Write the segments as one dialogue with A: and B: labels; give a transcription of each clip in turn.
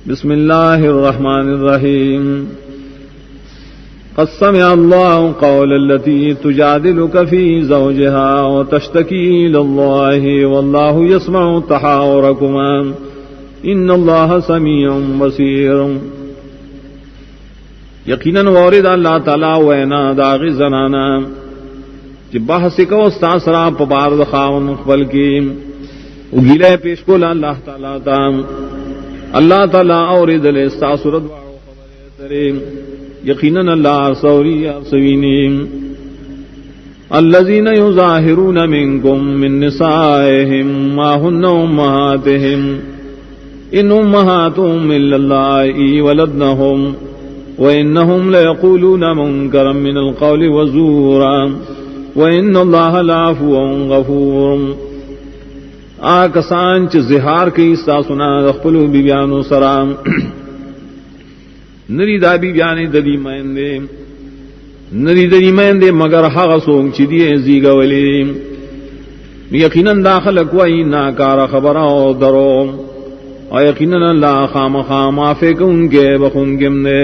A: بسم اللہ الرحمن الرحیم قد سمع اللہ قول التي تجادلك في زوجها وتشتكي إلى الله والله يسمع تحاوركما ان اللہ سمیع بصیر. یقیناً وارد اللہ تعالی وینا داغ زنانا کہ بحث کو استاسرا پبار خاون خپل کی اگیلے پیش کو اللہ تعالی تا اللہ تعالی اورد لے استاسرد واو خبر تریم. یقیناً اللہ سوری سوینیم الذین یظاہرون منکم من نسائهم ما هن امہاتهم ان امہاتهم الا اللائي ولدنهم وانهم ليقولون منکرا من القول وزورا وان اللہ لعفو غفور. آکسان چ زہار کی ساسنا خپلو بیانو سلام نری دا بیانی ددی مندے نری ددی مندے مگر حق سوم چ دی زیگولی. یقیناً داخل کوئی ناکار خبر او درو اور یقیناً اللہ خامخا معافی کن کے بخون گمنے.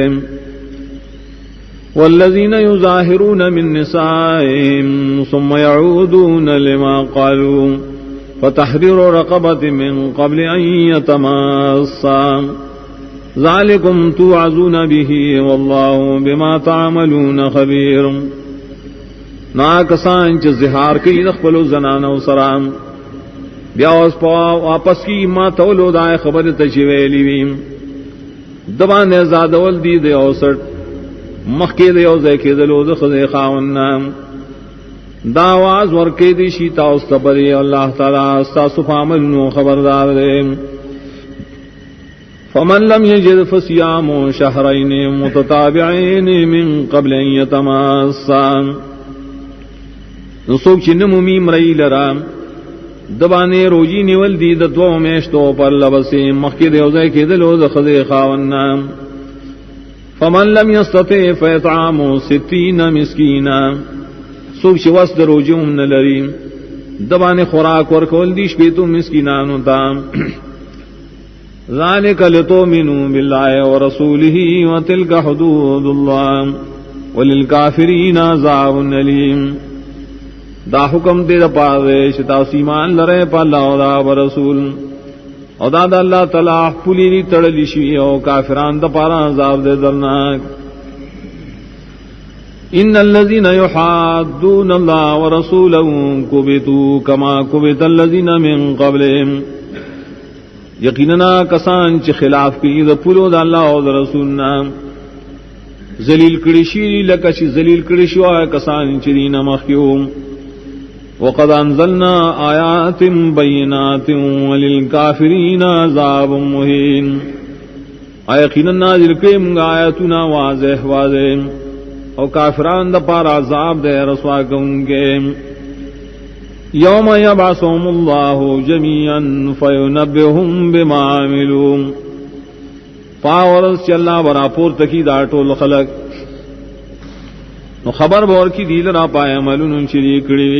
A: والذین یظاہرون من نسائهم ثم يعودون لما قالوا فتحرير رقبة من قبل أن يتماسا ذلكم توعظون به والله بما تعملون خبير. ناکسان چ زہار کی نخبلو زنانو سرام بیاوز پا واپس کی ما تولو دائے خبر تشویلی ویم دبان زادول دی دے اوسٹ مخی دے اوزے کی دلو دخد خاون نام داواز ورکی دی شیطا استبری اللہ تعالی استاسف عملنو خبردار دے. فمن لم یجد فصیام شہرین متتابعین من قبل ان یتماسا. نسوک چنمو میم رئی لرام دبانے روجی نیول دی دو میشتو پر لبسی مخی دے اوزے کی دلو دخد خاون نام. فمن لم یستطع فیطعام 60 مسکینا. سوک شواس دروجم نلریم دبان خوراک ورکول دیش بیتو مسکینانو تام. ذالک لتؤمنوا باللہ ورسولہ وتلک حدود اللہ وللکافرین عذاب علیم. دا حکم دے دا پاردیش تاسیمان لرے پا اللہ و دا برسول او دا دا اللہ تعالی پولی تڑلی شوی او کافران دا پارا عذاب دے درناک. ان الذين يحادون الله ورسوله كبتوا كما كبت الذين من قبلهم. یقینا کسان چ خلاف کی د پلو د الله او د رسول نام ذلیل کړي شي لکه چې ذلیل کړي شو کسان چې دین مخيوم. وقد انزلنا آیات بینات وللکافرین عذاب مهین. یقینا نازل کړي موږ آیاتنا واضح واضح او کافران دا پار عذاب دے رسوا کن کے. یوم یبعثهم اللہ جمیعا فینبئهم بما عملوا. پاورس چی اللہ برا پور تکی دا ٹول خلق نو خبر بور کی دیل را پائے عملون شریکڑی.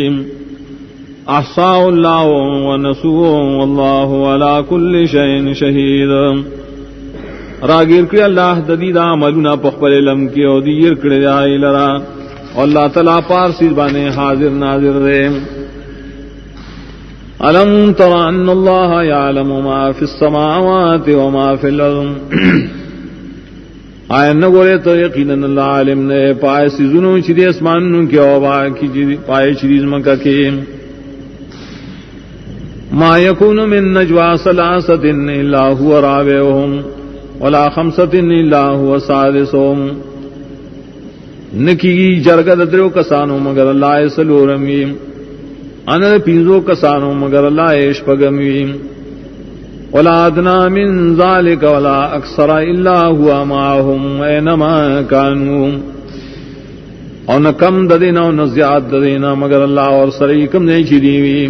A: احصاء اللہ ونسوه واللہ علا کل شئین شہید. راگیر کڑی اللہ ددیدہ عملنا پخبر علم کی او دیر کڑی آئی لرا اللہ تعالیٰ پارسی بانے حاضر ناظر دے. علم تر ان اللہ یعلم ما فی السماوات وما فی الارض. آئین نگولے تو یقیناً اللہ علم نے پائے سیزنوں چیدی اسمانوں کی اوبا کی پائے چیز مکہ کی. ما یکون من نجوا ثلاثۃ الا هو رابعهم ولا خمسۃ الا هو سادسهم. نکی جرگد درو کسانو مگر اللہ سلورمی ان پینزو کسانو مگر اللہ شپگمی. ولا ادنا من ذلك ولا اکثر الا هو معهم اینما كانوا. اور نہ کم ددینا اور نہ زیاد ددینا مگر اللہ اور سریکم نہیں چیدی.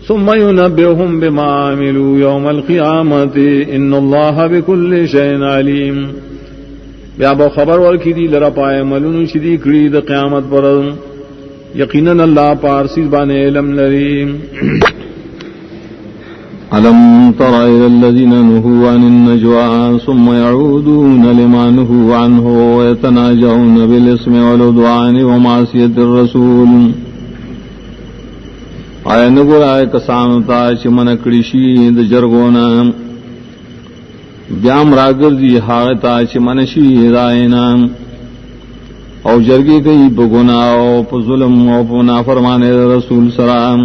A: ثم ينبئهم بما عملوا يوم القيامة ان الله بكل شيء عليم. بیا با خبر ورکی دی لرا پائے ملون شدی کڑی دا قیامت پر یقیناً اللہ پارسی بانے علم لریم. ألم تر إلى الذين نهوا عن النجوى ثم يعودون لما نهوا عنه ويتناجون بالإثم والعدوان ومعصية الرسول آیا نگور آئے کسانو تا چی من کڑشی د جرگونا بیام راگردی حاغتا چی منشی رائنا او جرگی کئی بگنا او پا ظلم او پا نافرمان رسول سرام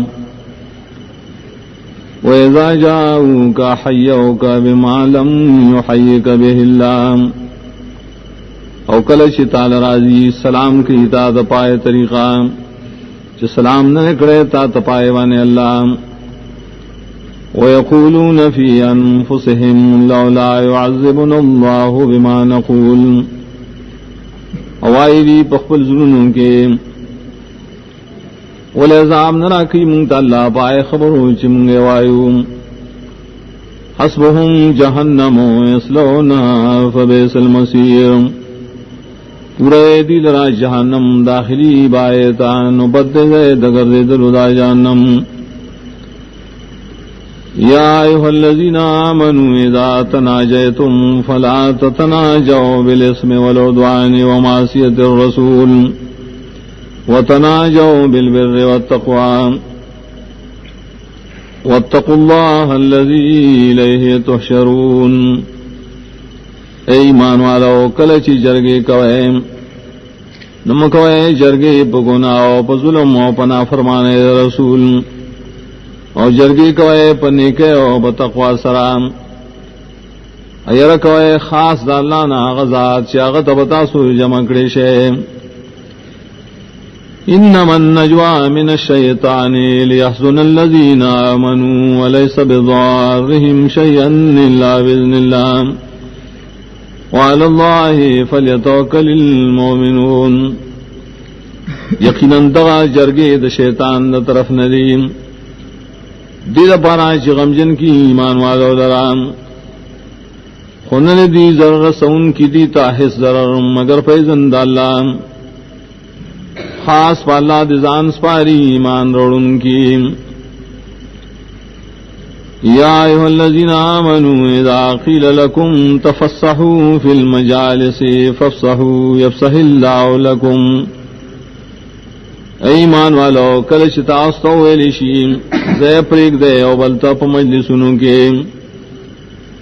A: وَإِذَا جَاءُوكَ حَيَّوْكَ بِمَا لَمْ يُحَيِّكَ بِهِ اللَّهُ او کلچ تال راضی سلام کی تا دپائے طریقہ چ سلام نہ کرے تا تپائے وانے اللہ وَيَقُولُونَ فِي أَنفُسِهِمْ لَوْلَا يُعَذِّبُنَا اللَّهُ بِمَا نَقُولُ اوائری پخپل ظلموں کے وَلَعَذَابْ نَرَاكِي مُنْتَ اللَّهَ پائے خبرو چمگے وایو حسبهم جہنم يصلونها فبئس المصير پورے دل را جہنم داخلی بایتا نبد گئے دگر دل دا جہنم یا ایھا الذین آمنوا اذا تناجیتم فلا تتناجوا بالاسم والعدوان ومعصیۃ الرسول وتناجوا بالبر والتقوى واتقوا الله الذي إليه تحشرون اے ایمان والو کلچی جرگے کوئے نمکوئے جرگے پگنا او پظلم او پنا فرمانے رسول او جرگے کوئے پنیکے او بتقوی سرام ایر کوئے خاص دا اللہ نا غزات چاغت بتاسو جمع کڑیشے انما النجوى من الشيطان ليحزن الذين آمنوا وليس بضارهم شيئا إلا بإذن الله وعلى الله فليتوكل المؤمنون یقیناً دغا جرگے د شیطان دا طرف ندیم دید پارا چی غمجن کی ایمان والو درام خونن دی ضرر سون کی دی تاحس ضرر مگر فیضن دا اللہ خاص پالا دزان سپاری ایمان روڑن کی یا ایھا الذین آمنوا اذا قیل لکم تفصحوا فی المجالس فافصحوا یفصح اللہ لکم ایمان والو کلچ تاستو ویلیشی زی پریگ دے او بلتا پا مجلسنوں کے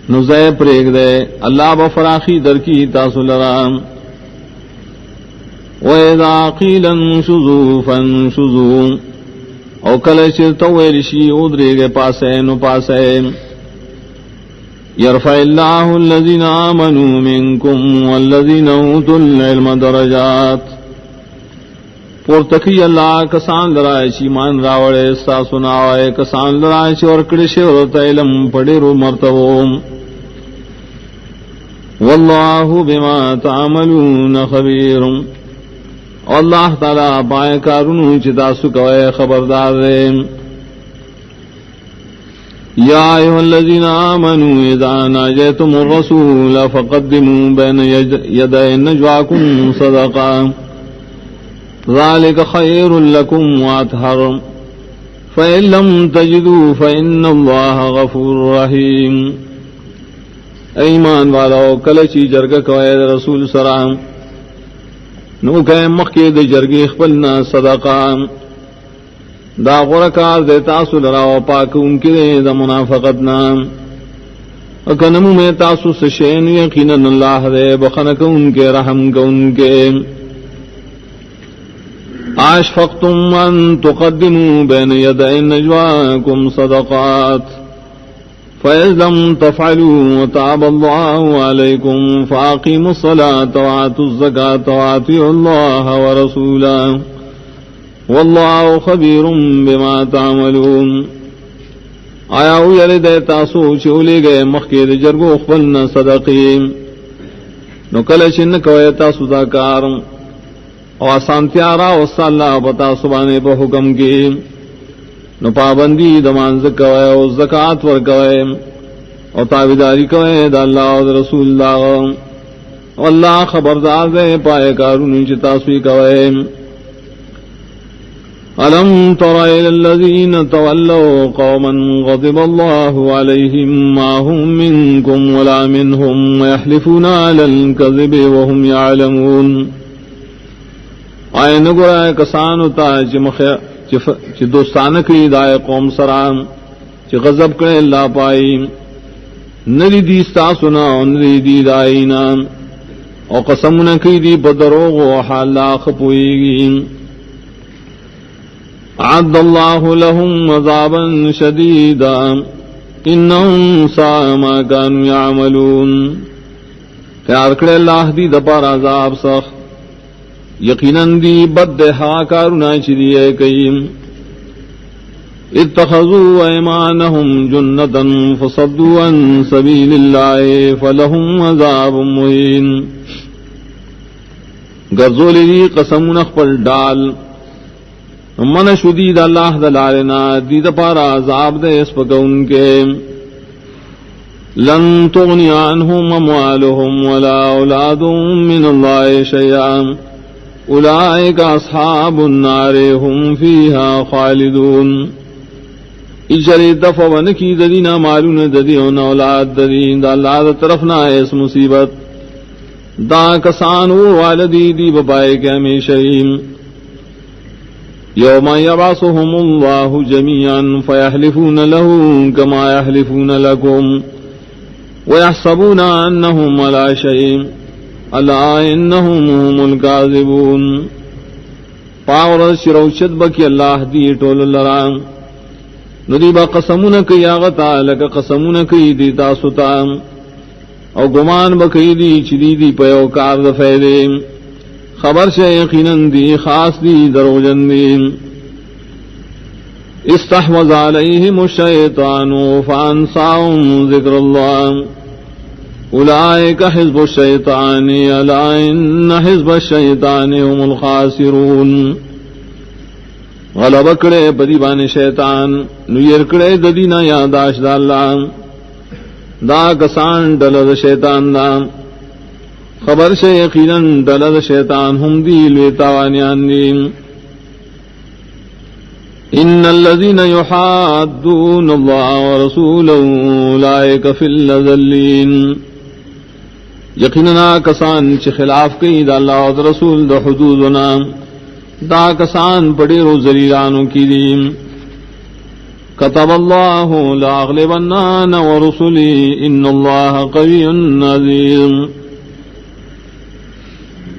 A: نو زی پریگ دے اللہ بفراخی در کی تاسو لرام وَإِذَا قِيلَ انشُزُوا فَانشُزُوا او کلچ تویلشی ادرے گے پاسے نو پاسے یرفع اللہ الذین آمنوا منکم والذین اوتوا العلم درجات پورتکی اللہ کسان لرائشی مان راوڑے ستا سناوائے کسان لرائشی ورکڑشی ورط علم پڑیرو مرتبو واللہ بما تعملون خبیر اللہ تعالیٰ پائے کارونو چتا سکوئے خبردار دے یا ایھا الذین آمنوا اذا ناجیتم الرسول فقدموا بین یدی نجواکم صدقا ذالک خیر لکم واطہر فإن لم تجدوا فإن اللہ غفور رحیم ایمان والو کلچی جرگ کوئے رسول سرام نو کہ مخی دے جرگی خپلنا صدقہ دا غرکار دے تاسو لراو پاک ان کے دا منافقتنا اکنمو میں تاسو سشین یقیناً اللہ دے بخنک ان کے رحم کا ان کے اشفقتم ان تقدموا بین یدئی نجواکم صدقات فَإِذْ لَمْ تَفْعَلُوا وَتَابَ اللَّهُ عَلَيْكُمْ فَأَقِيمُوا الصَّلَاةَ وَآتُوا الزَّكَاةَ وَأَطِيعُوا اللَّهَ وَرَسُولَهُ وَاللَّهُ خَبِيرٌ بِمَا تَعْمَلُونَ آیا او یری دے تاسو چولے گئے مخکید جرگو خپلنا صدقیم نو کلچن کوئے تاسو داکار او آسانتیارا وصا اللہ بتا سبانے پا حکم کی نو پابندی دمانز کوئے او زکاة ور کوئے او تابداری کوئے دا اللہ و رسول اللہ واللہ خبردار دے پائے کارونی چی تاسوی کوئے ألم تر إلى الذين تولوا قوما غضب الله عليهم ما هم منكم ولا منهم ويحلفون على الكذب وهم يعلمون آئے نگرائے کسانو تا چی دوستان کری دائے قوم سرام چی غضب کرے اللہ پائی نری دیستا سنا نری دی دائینا او قسم نکری دی بدروغ و حال خپوئیگی عد اللہ لهم عذابا شدیدا انہم ساء ما كانوا يعملون تیار کرے اللہ دی دپار عذاب سخت یقیناً دی بد ہا کارنا چلیے کئیم اتخذوا ایمانہم جنتا فصدوا عن سبیل اللہ فلہم عذاب مہین گرزولی دی قسم نخپل ڈال من شدید اللہ دلالنا دید پارا عذاب دے اس پکون کے لن تغنی عنہم اموالہم ولا اولادہم من اللہ شیئا اولئک اصحاب النار ہم فیہا خالدون اجری دفع ونکی ددینا مالون ددیون اولاد ددین دا اللہ دا طرفنا اس مصیبت دا کسانو والدی دی ببائے کے ہمیشہیم یوم یبعثهم اللہ جميعا فیحلفون له کما یحلفون لکم ویحسبون انہم علی شیء الا انہم هم الکاذبون پاور شروشت بکی اللہ دی ٹول لرام ندیبا قسمون کی آغتا لکا قسمون کی دی تاسوتا او گمان بکی دی چلی دی پیوکار دفیدیم خبر سے یقیناً دی خاص دی دروجن دی استحوذ علیہم الشیطان فانساهم ذکر اللہ اولئک حزب الشیطان الا ان حزب الشیطان هم الخاسرون غلب کرے بدی بان شیطان نویر کرے ددینا یاداش دا اللہ دا کسان دلد شیطان دا خبر سے یقیناً دلد شیطان ہم دیل ویتاوانیان دین ان الذین یحادون اللہ ورسولہ اولئک فی الذلین یقیناً کسان چی خلاف کئی دا اللہ و رسول دا حدودنا دا کسان پڑی رو ذلیلانو کی دیم کتب اللہ لاغلبن انا ورسلی ان اللہ قوی عزیز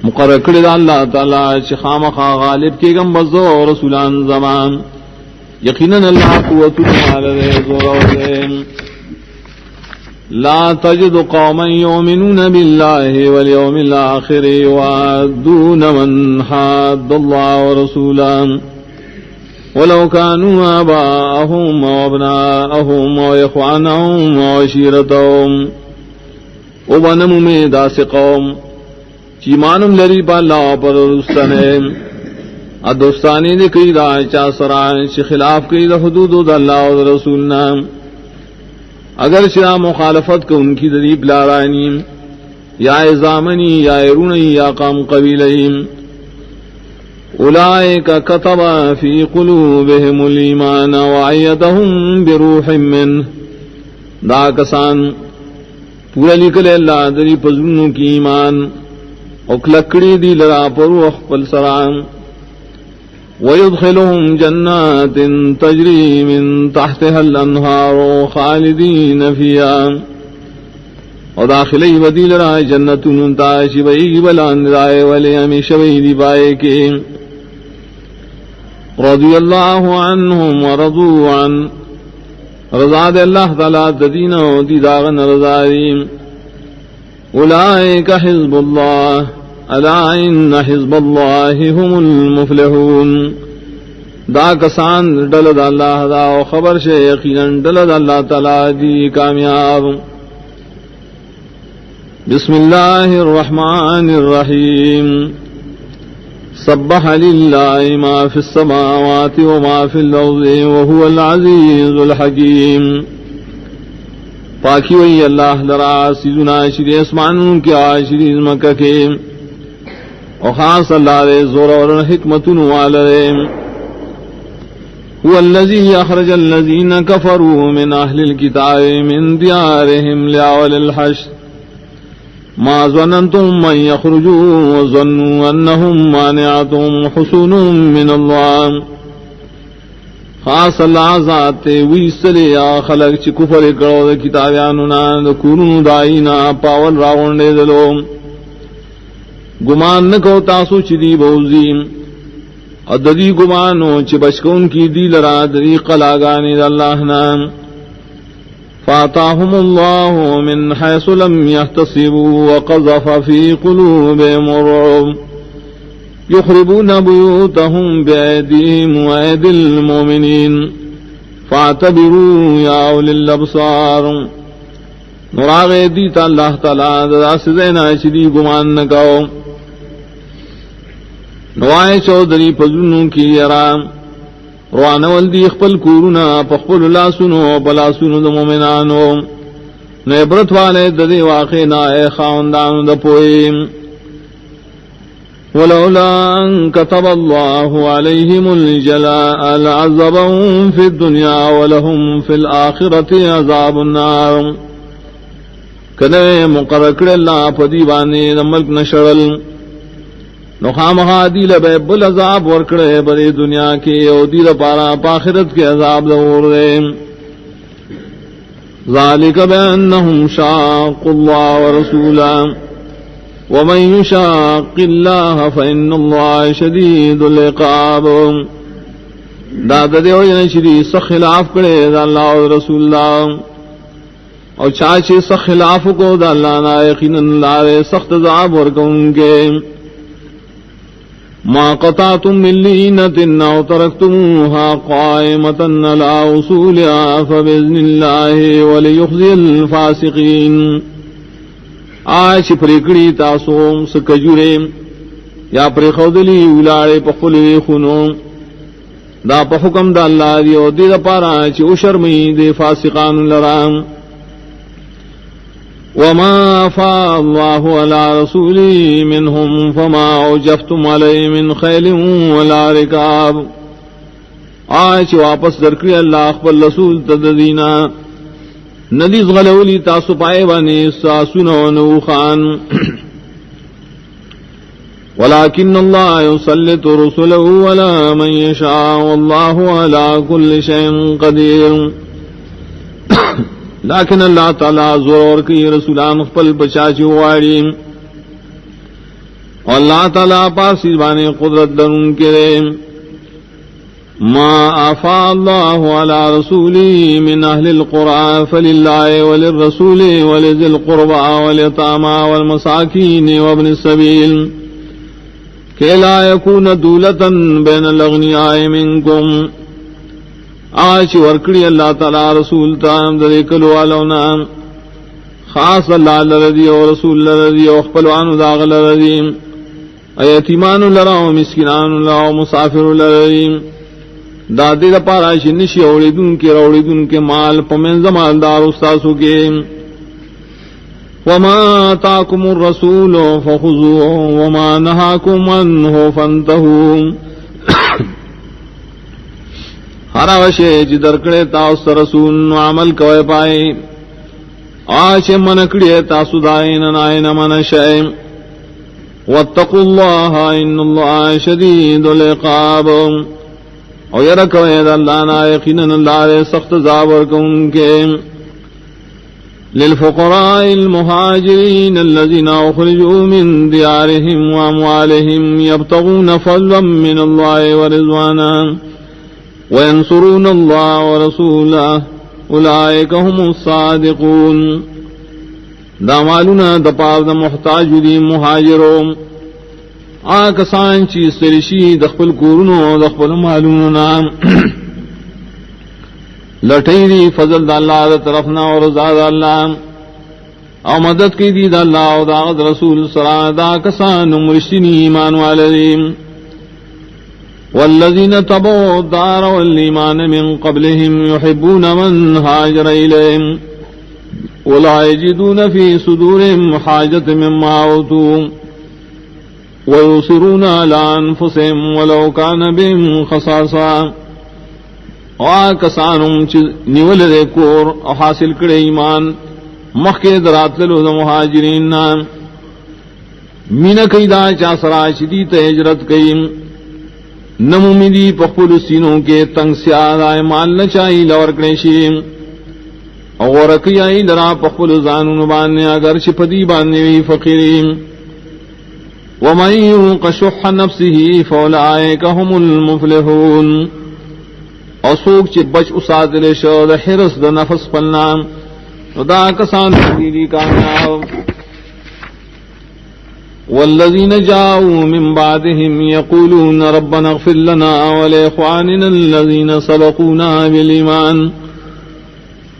A: مقرر کرد اللہ تعالی چی خامخا غالب کی گم بزو رسولان زمان یقیناً اللہ قوت مالدے زورے لا تجد قوما یؤمنون باللہ والیوم الآخر وعدون من حاد اللہ ورسولان ولو كانوا آباءهم وابناءهم وإخوانهم وعشيرتهم وبنم میں داس قوم چیمانم لری با اللہ پر رستنے ادوستانی نے کئی دا چا سرائن چی خلاف کئی دا حدود دا اللہ و رسولنا اگر چرا مخالفت کو ان کی دریب لارائنیم یا ازامنی یا ارونی یا قام قبیلیم اولئک کتب فی قلوبهم الایمان وعیدهم بروح من دا کسان پورا لکل اللہ دری پزنوں کی ایمان اکلکڑی دی لرا پر اخپل سرام ویدخلهم جنات تجری من تحتها الانہار خالدین فیہا اور داخلی ودی لرا جنتون تاشی بئی بلان رائے ولی ہمیشہ بئی دی بائے کے رضی اللہ عنہم ورضوا عن رضا دے اللہ تعالی ددینہ دی داغن رضائیم اولئک حزب اللہ الا ان حزب اللہ هم المفلحون دا کسان ڈلد اللہ دا و خبر سے یقیناً ڈلد اللہ تعالی دی کامیاب بسم اللہ الرحمن الرحیم سبح للہ ما فی السماوات وما فی الارض وهو العزیز الحکیم پاکی وی اللہ لرا سیدنا شری اسمانون کی آشری مکہ کے اور خاص اللہ رے زور اور حکمتن والے هو الذي أخرج الذين كفروا من أهل الكتاب من ديارهم لأول الحشر ما ظننتم أن يخرجوا وظنوا أنهم مانعتهم حصونهم من الله خاص اللہ ذات ویسلے یا خلق چی کفر کرو دا کتابیانونا دا کورونو دائینا پاول راونڈے دلو گمان نکو تاسو چی دی بوزیم اددی گمانو چی بچکون کی دی لرا دی قلاغانی دا اللہ نام فاتاهم اللہ من حیث لم يحتصبوا وقذف فی قلوبهم الرعب یخربون بیوتهم بأیدیهم وأیدی المؤمنین فاعتبروا یا اولی الابصار نراغ دیتا اللہ تعالی دا سزینا چی گمان نکاو نوائے چودری پزنوں کی یرام روانول دی اخپل کورونا پخپل اللہ سنو بلا سنو دا مومنانو نیبرت والے ددی واقعنا اے خاندانو دا پوئیم ولولا ان كتب الله عليهم الجلاء لعذبهم في الدنيا ولهم في الآخرة عذاب النار کدے مقرر کر اللہ پدیوانے ملک نشرل نخامہا دیل بے بل عذاب ورکڑے بڑے دنیا کے او دیل پارا پاخرت کے عذاب دور دے ذالک بأنهم شاقوا الله ورسوله ومن يشاق الله فإن الله شديد العقاب داد دیو یعنی شری سخ خلاف کرے دا اللہ اور رسول اللہ اور چاچے سخ خلاف کو دا اللہ نا یقینا اللہ سخت عذاب ورکون کے ما قطعتم من لینة او ترکتموها قائمة على اصولها فبإذن الله وليخزي الفاسقين آج پریکڑی تاسوم سکجورے یا پریخودلی اولارے پخلی خونو دا پا حکم دا اللہ دیو دی دا پارا چی اشرمی دے فاسقان لرام وما فا اللہ علی رسولی منہم فما اوجفتم علی من خیل ولا رکاب آج واپس درکڑی اللہ اخبر رسول تددینا ندیز غلولی تاسو پائے بانی ساسون و نوخان ولیکن اللہ یسلط رسولہ علی من یشاء واللہ علی کل شیء قدیر لیکن اللہ تعالی زور کی رسولان خپل بچاچی واری اللہ تعالی پاسی بانے قدرت درن کرے ما آفا اللہ علی رسولی من اہل القرآن فللہ وللرسول ولذی القربى والیتامی والمساکین وابن السبیل کہ لا یکون دولتا بین الاغنیاء منکم آج ورکڑی اللہ تعالی رسول تام در کلو والونا خاص اللہ لردی و رسول لردی و اخپلوان داغ لردی ایتیمان لرا و مسکنان لرا و مسافر لردی دادی دا پارا شنشی اوڑیدون کے روڑیدون کے مال پمن زمان دار استاسو کے وما آتاکم الرسول فخذوه وما نهاکم عنه فانتهوا ہرا وشے جدر کڑے تاس رسول عمل کوئے پائے آچ منکڑے تاسو دائن نائن من شئے واتقوا اللہ ان اللہ شدید العقاب اور یرکوئے دا اللہ نا یقینا اللہ سخت زابر کن کے للفقراء المہاجرین الذین اخرجوا من دیارهم واموالهم یبتغون فضلا من اللہ ورضوانا وینصرون اللہ ورسولہ اولئک هم الصادقون دا مالونا دا پار دا محتاج دی مہاجروں آکسان چی سرشی دخپل کورنو دخپل مالونو نام لٹیری فضل دا اللہ دا طرفنا اور رضا دا اللہ او مدد کی دی دا اللہ و دا غد رسول صلاح دا کسان مرشتنی ایمان والدیم والذین تبعوا الدار والایمان من قبلهم يحبون من هاجر الیہم ولا یجدون فی صدورهم حاجت مما اوتوا ويصرون على أنفسهم ولو كان بهم خصاصة کسانم نیول دے کور او حاصل کڑے ایمان مخی درات للو دا مہاجرین مین کئی دا چا سرا چدی تہجرت کئی نمومی دی پخپل سینوں کے تنگ سیاد آئے مال نچائی لور کنشی اور رکی آئی لرا پخپل زانون بانے اگر چپدی بانے وی فقیرین ومن یوق شح نفسه فاولئک هم المفلحون اسوک چ بچ اسادل شو د حرس د نفس پلنا دا کسان دی کامیاب والذین جاءوا من بعدهم يقولون ربنا اغفر لنا ولإخواننا الذين سبقونا بالإيمان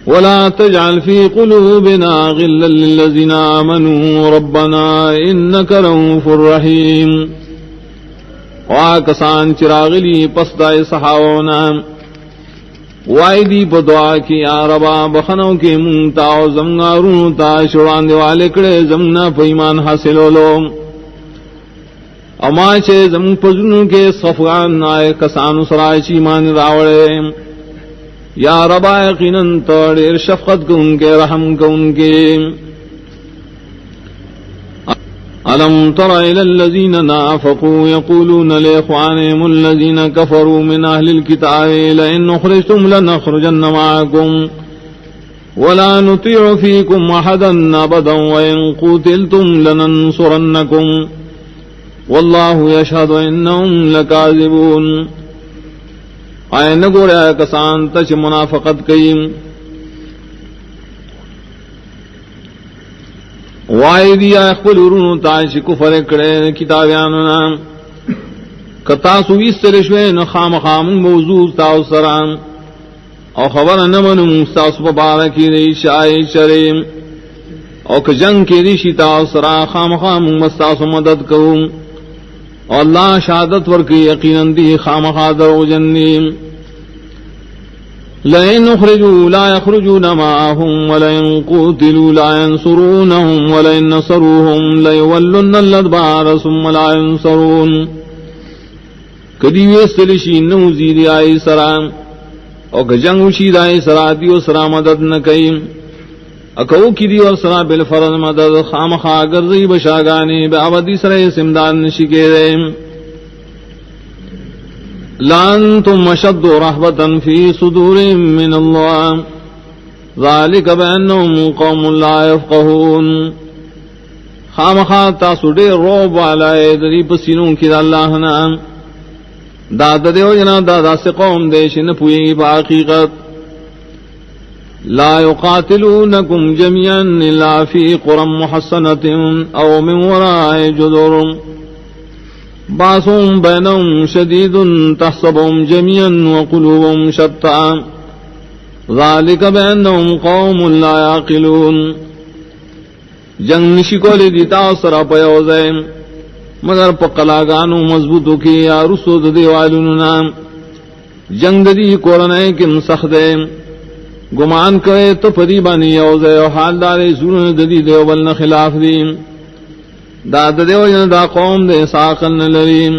A: ولا تجعل في قلوبنا غلا للذين آمنوا ربنا إنك رؤوف رحيم وآکسان چراغلی پسدائے صحاونا وائدی بدعا کی آربا بخنوں کے منتا و زمنارون تا شران دیوالے کڑے زمنا پیمان حاصلو لو اما چھے زمن پزنوں کے صفغان آئے کسان سرائے چیمان راوڑے یا ربا یقیناً تڑیر شفقت کو ان کے رحم کو ان کے ألم تر إلى الذين نافقوا يقولون لإخوانهم الذين كفروا من أهل الكتاب لئن أخرجتم لنخرجن معكم ولا نطيع فيكم أحدا أبدا وإن قتلتم لننصرنكم والله يشهد إنهم لكاذبون آئے نگو رہا کسان تچ منافقت کئیم وائی دیا اخبر ارون تاش کفر کڑے کتابیانونا کتاسو ویسترشوے نخام خام موضوع تاو سرام او خبر نمن مستاس پبارکی ریش آئی شریم او کجنگ کی ریشی تاو سرا خام خام مستاس مدد کروں اللہ شہادت ورکی یقیناً دی خام خادر و جنیم لئن اخرجوا لا يخرجون معهم ولئن قتلوا لا ينصرونهم ولئن نصروهم ليولن الادبار ثم لا ينصرون کدی ویستلشی نوزید آئی سرام او کجنگ وشید آئی سرا دیو سرا مدد نکیم اکو کی دیو سرا بالفرد مدد خامخا گرزی بشاگانی بعبدی سرے سمدان نشکے رہم لانتم اشد رهبة في صدورهم من الله ذلك بأنهم قوم لا يفقهون خامخا تاسو ډېر روب والے دری پسینوں کی اللہ نام داد دیو جنا دادا سے قوم دیش نہ پوئی باقیقت لا يقاتلونكم جميعا الا في قرى محصنة او من وراء جدر باسم بینہم شدید تحسبهم جميعا وقلوبهم شتى ذلك بأنهم قوم لا يعقلون جنگ نشکولی دیتا سرا پیوزے مگر پقلاگانو مضبوطو کی یا رسو دیوالونو نام جنگ دی کورنے کم سخدے گمان کرے تو پدی بانی یوزے و حال دارے سنن دی دیوبلن خلاف دیم داد دیو جن دا قوم دے ساقن لریم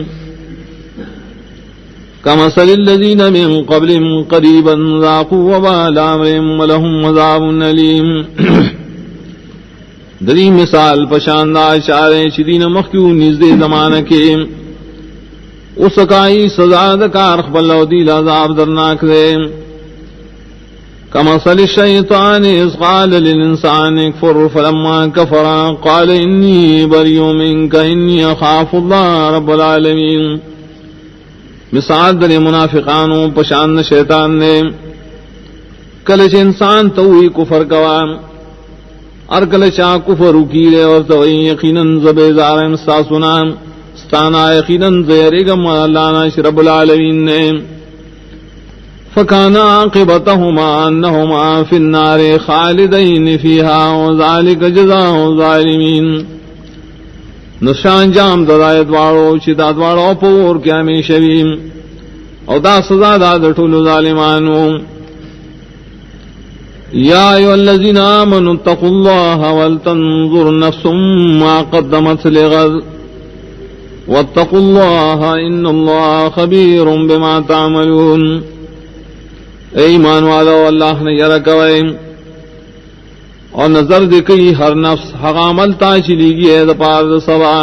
A: کمثل الذین من قبلهم قریبا ذاقوا وبال امرهم ولهم عذاب الیم دری مثال پشاندہ اشارے چدین مخیو نزدے زمانہ کے اسکائی سزا دکار خبل ودیل عذاب درناک دے كمثل الشيطان إذ قال للإنسان اكفر فلما كفر قال إني بريء منك إني أخاف الله رب العالمين مثال در منافقانو پشان شیطان نے کلچ انسان توئی کفر کوام ارکلچا کفر کی لے اور توئی یقیناً زبیزار امساسنا ستانا یقیناً زیرگم اللہ رب العالمین نے فكان عاقبتهما أنهما في النار خالدين فيها وذلك جزاء الظالمين نشان جام دادایت وارو چداد وارو پور کیا میں شویم او دا سزا دا ٹول ظالمانو یا ایھا الذین آمنوا اتقوا الله ولتنظر نفس ما قدمت لغد واتقوا الله ان الله خبير بما تعملون اے ایمان والو اللہ نے یرا کوئے اور نظر دکھی ہر نفس حق عمل تا چلیگی ہے دا پار دا سبا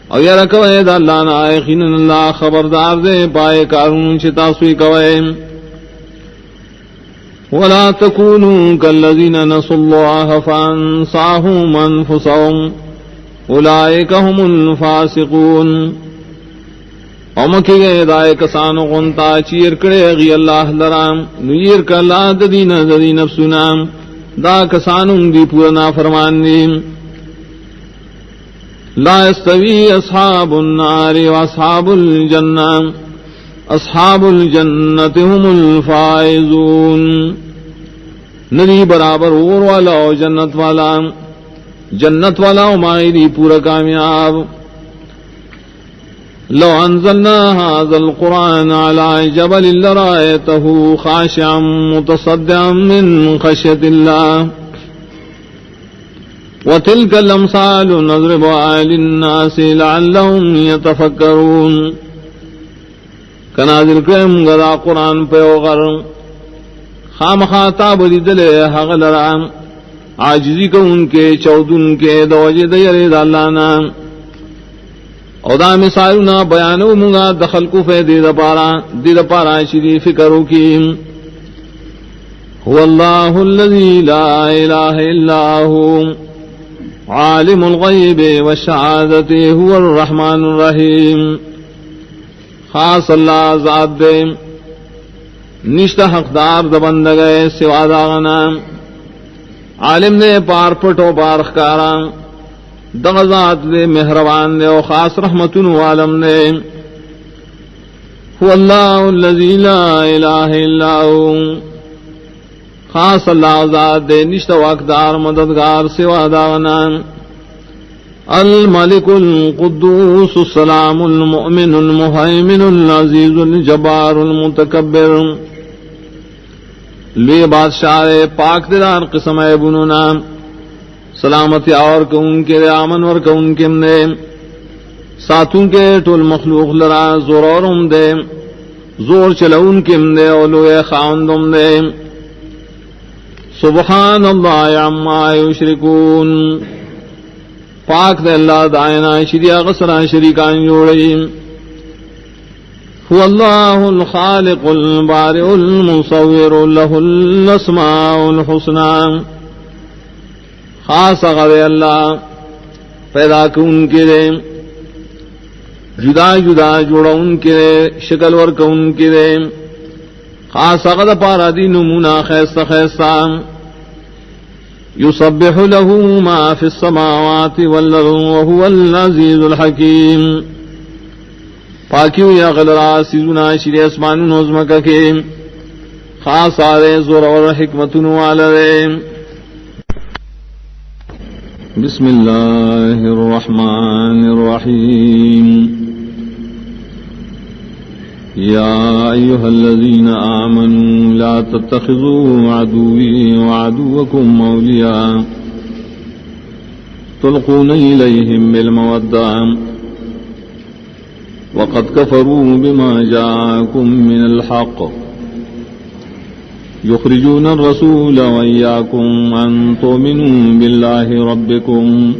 A: اور یرا کوئے دا اللہ نا یقینا اللہ خبردار دے پائے کارون چتا سوئی کوئے ولا تكونوا كالذين نسوا الله فانساهم انفسهم اولئك هم الفاسقون امکی گئے دائے کسانو غنتا چیر کرے غی اللہ لرام نیر کا لا ددین ددی نفسنا دا کسانو دی پورنا فرمان دی لا استوی اصحاب النار و اصحاب الجنہ اصحاب الجنت هم الفائزون ندی برابر اور والا و جنت والا و مائری پورا کامیاب لو انزلنا هذا القرآن على جبل لرأيته خاشعا متصدعا من خشية الله وتلك الأمثال نضربها للناس لعلهم يتفكرون کنازل کرم گدا قرآن پیوغر خام خاطاب دیدلے حق لرام عاجزی کو ان کے چودن کے دوجہ دیر دالانا او دا مثالنا بیانو منگا دخل کو فے دید پارا شری فکرو کی هو اللہ الذی لا الہ الا ہو عالم الغیب والشہادت هو الرحمن الرحیم خاص اللہ ذات دے نشتہ حقدار دبندگئے سوا داغنا عالم نے پار پٹو پار خکارا دغذات دے مہربان دے و خاص رحمتن والم دے هو اللہ الذی لا الہ الا ہو خاص اللہ ذات دے نشتہ واقدار مددگار سوا داغنا الملك القدوس السلام المؤمن المهيمن العزيز الجبار المتكبر لئے بادشاہ پاک دلار قسم ہے بنونا سلامتی اور کہ ان کے آمن ور کہ ان کے دے ساتوں کے ٹول مخلوق لرا زور اور دے زور چلو ان کے دے اولوے خاندم دے سبحان اللہ عما یشرکون پاک دے اللہ دائنا شریع غسرہ شریکان جوڑی هو اللہ الخالق البارئ المصور له الاسماء الحسنى خاص غد اللہ پیدا کن کے دے جدا جدا جوڑا ان کے دے شکل ورک ان کے دے خاص غد پارا دی نمونہ خیستہ خیستہ يسبح له ما في السماوات والأرض وهو العزيز الحكيم پاکیو یا غلرا سیزنا شری اسمان نظمکہ کے خاص آرے زور اور حکمتن والرے بسم اللہ الرحمن الرحیم یا ایہا الذین آمنوا لا تتخذوا عدوی وعدوکم اولیاء تلقون الیہم بالمودہ وقد كفروا بما جاءكم من الحق يخرجون الرسول وإياكم أن تؤمنوا بالله ربكم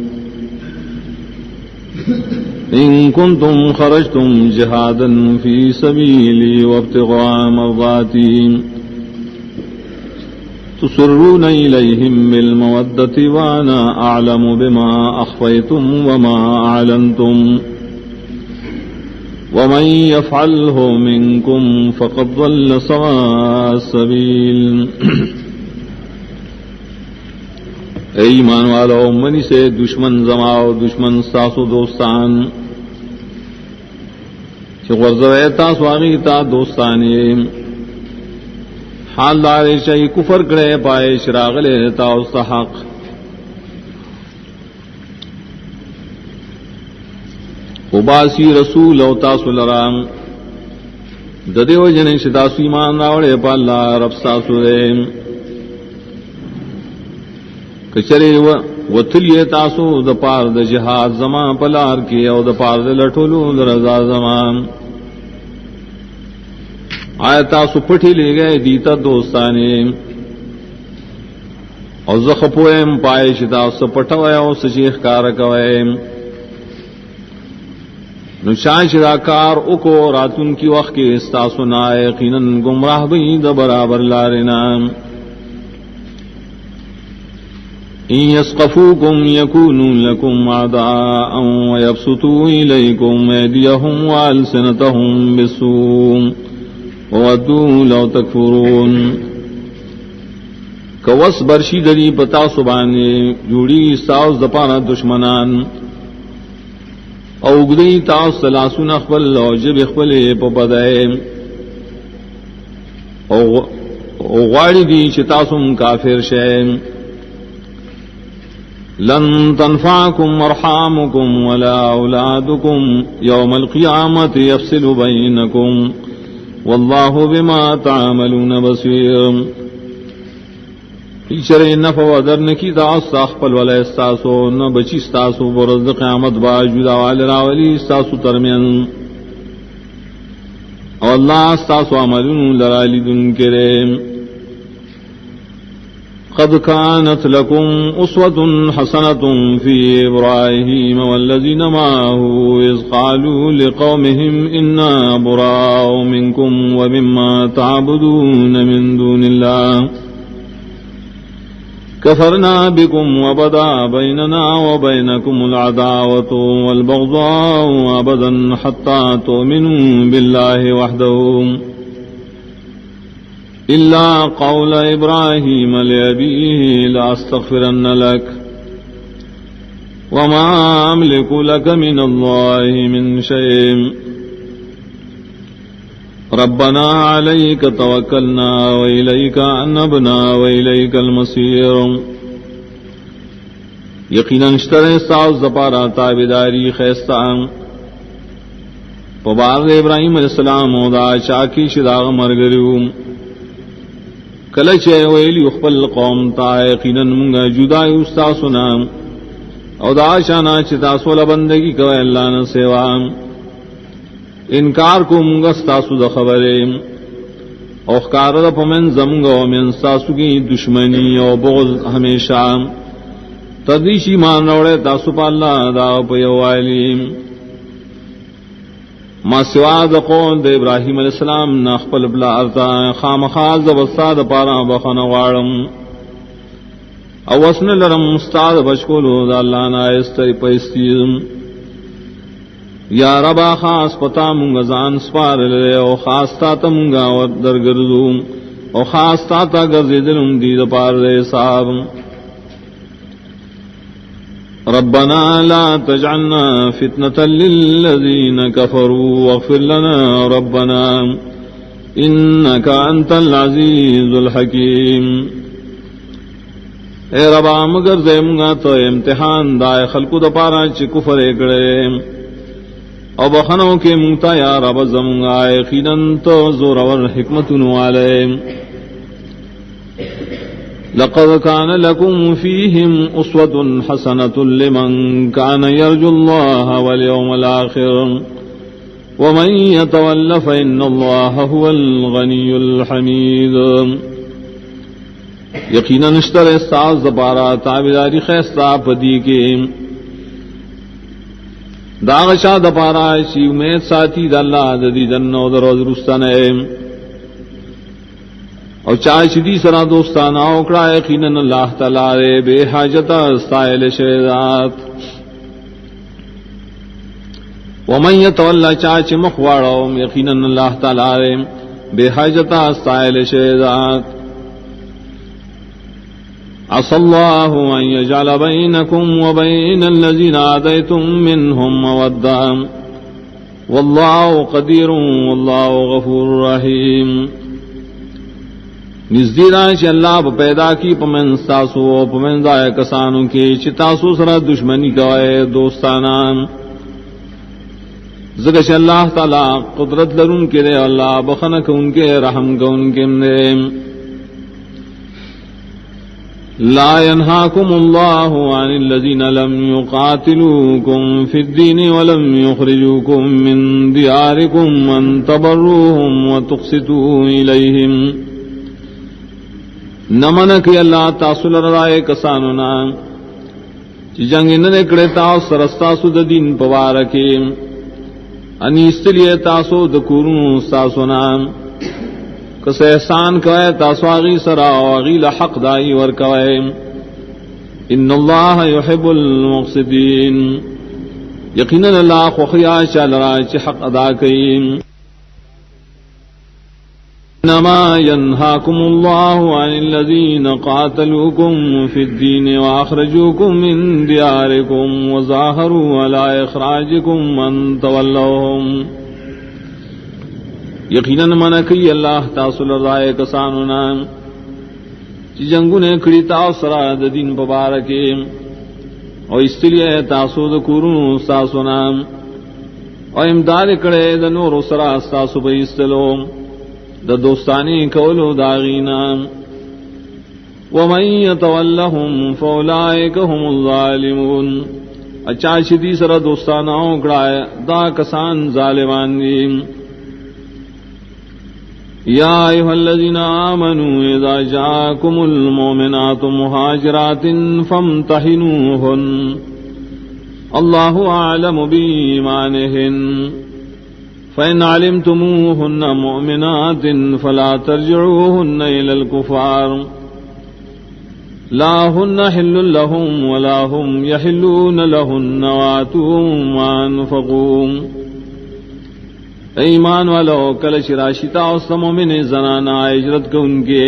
A: إن كنتم خرجتم جهادا في سبيلي وابتغاء مرضاتي تسرون إليهم بالمودة وأنا أعلم بما أخفيتم وما أعلنتم ومن يفعله منكم فقد ضل سواء السبيل اے ایمان والو منی سے دشمن زماؤ دشمن ساسو دوستان چھ غرزوے تاسو آگی تا دوستانی حال دارے چاہی کفر کرے پائے شراغلے تا استحق وباسی رسول او تاسو لرام ددیو جنے شتاسو ایمان راوڑے پا اللہ رب ساسو دے کچرے وطلی تاسو دا پار دا جہاد زمان پلار کی او دا پار دا لٹولو دا رضا زمان آیا تاسو پٹھی لے گئے دیتا دوستانے او زخپویم پائے چتا سپٹوئے او سچیخ کارکوئے نشان چدا کار اکو راتن کی وقت کے استاسو نائے یقیناً گمراہ بید برابر لارنا ان یسقفوکم یکونوا لکم عداء ویبسطوا الیکم ایدیہم والسنتہم بالسوء وودوا لو تکفرون کوس برشی دری پتا سبانے جوڑی استاس دپانا دشمنان او گدی تاس سلاسون اخبل او جب اخبل پپدائے او غاڑی دی چتاسم کافر شیم لن تنفعكم ارحامكم ولا اولادكم يوم القيامة يفصل بينكم والله بما تعملون بصير ایچر نفع و در نکی دا استاخپل ولا استاسو نہ بچی استاسو برز قیامت باجودا وال راولی استاسو ترمین اور اللہ استاسو عملون لرالی دن کرے قد كانت لكم أسوة حسنة في إبراهيم والذين معه إذ قالوا لقومهم إنا براء منكم ومما تعبدون من دون الله كفرنا بكم وبدا بيننا وبينكم العداوة والبغضاء أبدا حتى تؤمنوا بالله وحده إلا قول إبراهيم لأبيه لأستغفرن لك وما أملك لك من الله من شيء ربنا عليك توكلنا وإليك أنبنا وإليك المصير یقیناً اشترے ساز زپارا تابداری خیستان پباغ ابراہیم علیہ السلام او دا چاکی شداغ مرگریو کلچ ویلی اخبل قوم تا یقیناً منگا جدائی استاسنا او دا شانا چتاسول بندگی کوئے اللہ نے سیوام انکار کو منگا ستاسو دا خبرے اوخکار دا پمن زمگا ومن ستاسو کی دشمنی او بغض ہمیشہ تدیشی مان روڑے تاسو پا اللہ دا پیوالی ما سوا دا قول دا ابراہیم علیہ السلام ناخپل بلا ارتا خام خاز دا بستاد پارا بخن وارم او وسن لرم مستاد بشکولو دا اللہ نائستری پیستیزم یا ربا خاص پتا منگا زان سپار لے او خاص تا منگا ود درگردو او خاص تا گرزیدلم دید پار دے صاحب ربنا لا تجعلنا فتنة للذين كفروا واغفر لنا ربنا إنك أنت العزيز الحكيم اے ربا مگر زیمگا تو امتحان دائے خلقو دا پارا چی کفر اکڑے او بخنوں کے منگتا یا رب زمگا یقیناً تو زور اور حکمت نوالے لقد كان لكم فيهم أسوة حسنة لمن كان يرجو الله واليوم الآخر ومن يتول فإن الله هو الغني الحميد یقینا نشتر استاذ زبارا تابداری خیستا پدی کے داغشا دپارا شی امید ساتھی داللہ ددی جنو دروز رستنے او چاہے شدی سرا دوستان اوکڑا یقیناً اللہ تعالی بے حاجت سائل شیدات ومن یتولا چاچ مخواڑا یقیناً اللہ تعالی بے حاجت سائل شیدات عسى الله أن يجعل بينكم وبين الذين عاديتم منهم مودة والله قدير والله غفور رحيم نزدیرا چ اللہ پیدا کی پمن ساسو پمن دائے کسانوں کے چتاسو سرا دشمنی گائے دوستانہ زگش اللہ تعالی قدرت لرون کے دے اللہ بخنک ان کے رحم کو ان کے لا ينهاكم الله عن الذين لم يقاتلوكم في الدين ولم يخرجوكم من دياركم أن تبروهم وتقسطوا إليهم نمنك اللہ تاسل رائے کسانونا چی جنگ نکڑے تاس سرستاسو دا دین پوارکے انیستلیے تاسو دکورنو ساسونا کس احسان کوئے تاسو آغی سرا آغی لحق دائی ورکوئے ان اللہ یحب المقصدین یقیناً اللہ خوخیا چالرا چی حق ادا کئیم انما ينهاكم الله عن الذين قاتلوكم في الدين واخرجوكم من دياركم وظاهروا على اخراجكم ان تولوهم یقینا منکی اللہ تاسل رائے کسانونا چی جنگو نے کڑی تاثرہ دا دین پبارکے اور اس لیے تاسو دا کورنو ساسونا اور امداد کڑے دا نور سرا ساسو بیستلو دا دوستانی کولو داغینا ومن یتولہم فاولائک هم الظالمون اچاچ دی سر دوستانا اکڑائے دا کسان ظالمان دیم یا ایھا الذین آمنوا اذا جاءکم المؤمنات مہاجرات فامتحنوہن اللہ اعلم بایمانہن فإن علمتموهن مؤمنات فلا ترجعوهن إلى الكفار لا هن حل لهم ولا هم يحلون لهن وآتوهم ما أنفقوا ایمان والو کل شراشتا و مومن زنانا ہجرت کو ان کے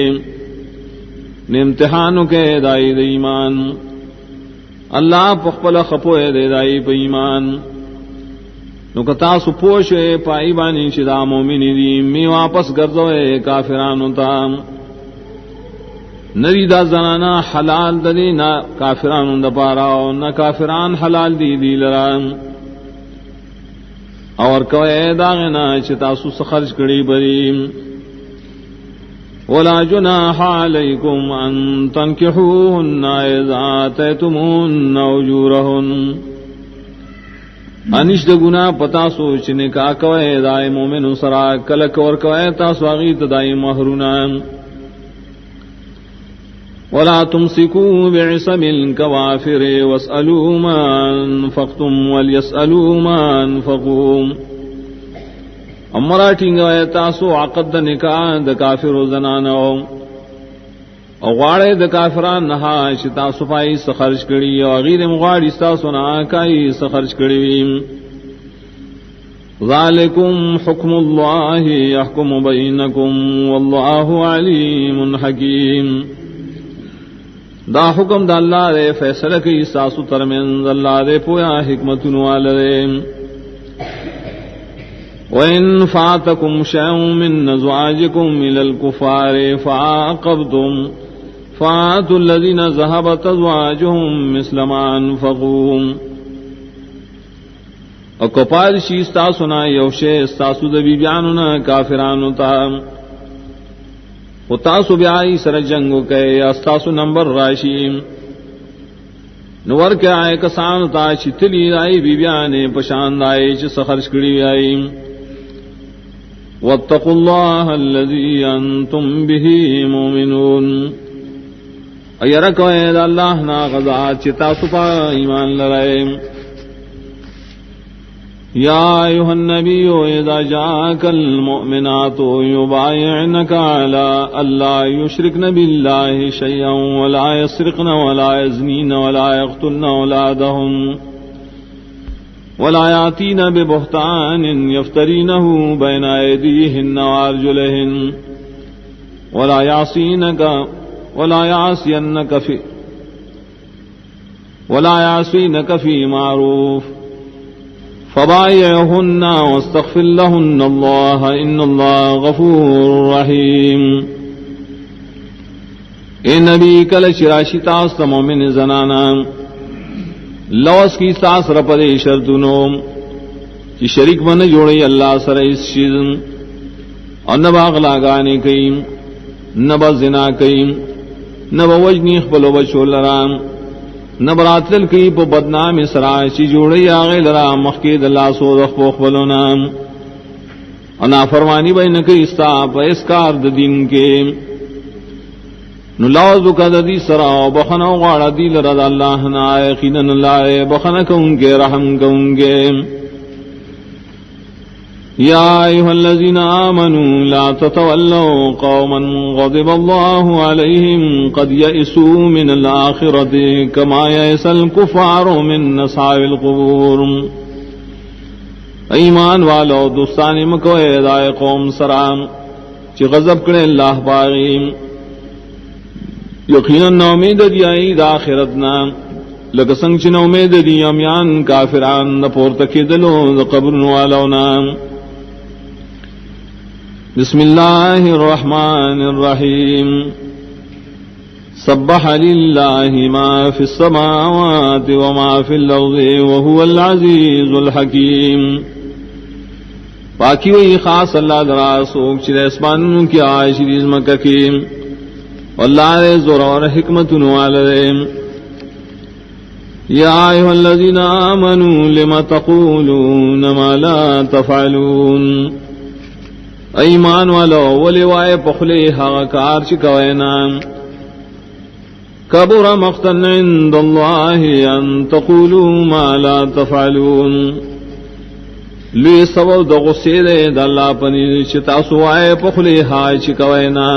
A: امتحانوں کے دائی دے ایمان اللہ پخپل خپوئے دے دائی پہ ایمان نو کتا سپوشے پائی بانی چدا مومنی دی می واپس گردوئے کافرانو تا نری دا زنانا حلال دی نا کافرانو دا پاراو نا کافران حلال دی لرام اور کوئے داغنا چتا سو سخرج کری بریم ولا جناح علیکم ان تنکحوہن اذا آتیتمون اجورہن انش د گناہ پتا سوچ نکاح کوئے دائے مومن سرا کلک اور کوئے تاسو اغیت دائے مہرونا ولا تمسكوا بعصم الكوافر واسألوا ما انفقتم وليسألوا ما انفقوا امرا ٹھنگوئے تاسو عقد نکاح د کافر زنانو اغواڑے د کافران نہا شتا صفائی سخرج کری اور غیر مغواڑی ستا سنا کائی سخرج کری ذالکم حکم اللہ یحکم بینکم واللہ علیم حکیم دا حکم دا اللہ دے فیصلہ کی ساسو ترمنز اللہ دے پویا حکمت والدے وَإِن فَاتَكُمْ شَيْءٌ مِّن أَزْوَاجِكُمْ إِلَى الْكُفَّارِ فَعَاقَبْتُمْ فَآتُوا الَّذِينَ ذَهَبَتْ أَزْوَاجُهُم مِّثْلَ مَا أَنفَقُوا اکپاد شیستا سنا یوشے استاسو دبی بیانونا کافرانو تا و تاسو بیائی سر جنگو کئے استاسو نمبر راشیم نور کے آئے کسان تا چتلی آئی بی بیانے پشاند آئے چھ سخرش کری آئی واتقوا اللہ الذی انتم بہی مومنون ایرکوئے دا اللہ نا غزا چتا سپا ایمان لرائے یا ایھا النبی اذا جاءک المؤمنات یبایعنک علی الا یشرکن باللہ شیئا ولا یسرقن ولا یزنین ولا یقتلن اولادہم ولا یاتین ببہتان یفترینہ بین ایدیہن وارجلہن ولا یعصینک فی معروف فبايعهن واستغفر لهن الله ان الله غفور رحيم اے نبی کل شراشی تاست مومن زنانا لوس کی ساس رپدے شرطنو کہ شریک من جوڑی اللہ سر اس شیزن اور نبا اغلا گانے کئیم نبا زنا کئیم نہ وجنی خپل بچو لرام نہ براتل کی پو بدنام سرا چی جوڑی آغی لرا مخید اللہ سو دخپو خپلو نام انا فرمانی بین کی استا پا اسکار دا دین کے نلاوز کا دی سرا بخنا غاڑا دی لرد اللہ نا یقیناً اللہ بخنا کون کے رحم کون کے یا ایھا الذین آمنوا لا تتولوا قوما غضب اللہ علیہم قد یئسوا من الآخرۃ کما یئس الکفار من اصحاب القبور ایمان والو دوستانی مکوئے دائے قوم سرام چی غضب کرے اللہ باغیم یقیناً نومید دی آئی دا آخرتنا لکسنگ چی نومید دی امیان کافران دا پورتکی دلو دا قبر والونا بسم اللہ الرحمن الرحیم سبح للہ ما فی السماوات وما فی الارض وهو العزیز الحکیم پاکی وہی خاص اللہ درا سوک چلے اسمان کی آئے شریز مکہ کی واللہ رے زور اور حکمت نوالرے یا ایھا الذین آمنوا لما تقولون ما لا تفعلون ایمان والو ولیوائے پخلے حقار چکوینا کبر مقتن عند اللہ ان تقولوا ما لا تفعلون لوی سبب دا غصے دے دا اللہ پنی چتا سوائے پخلے حقار چکوینا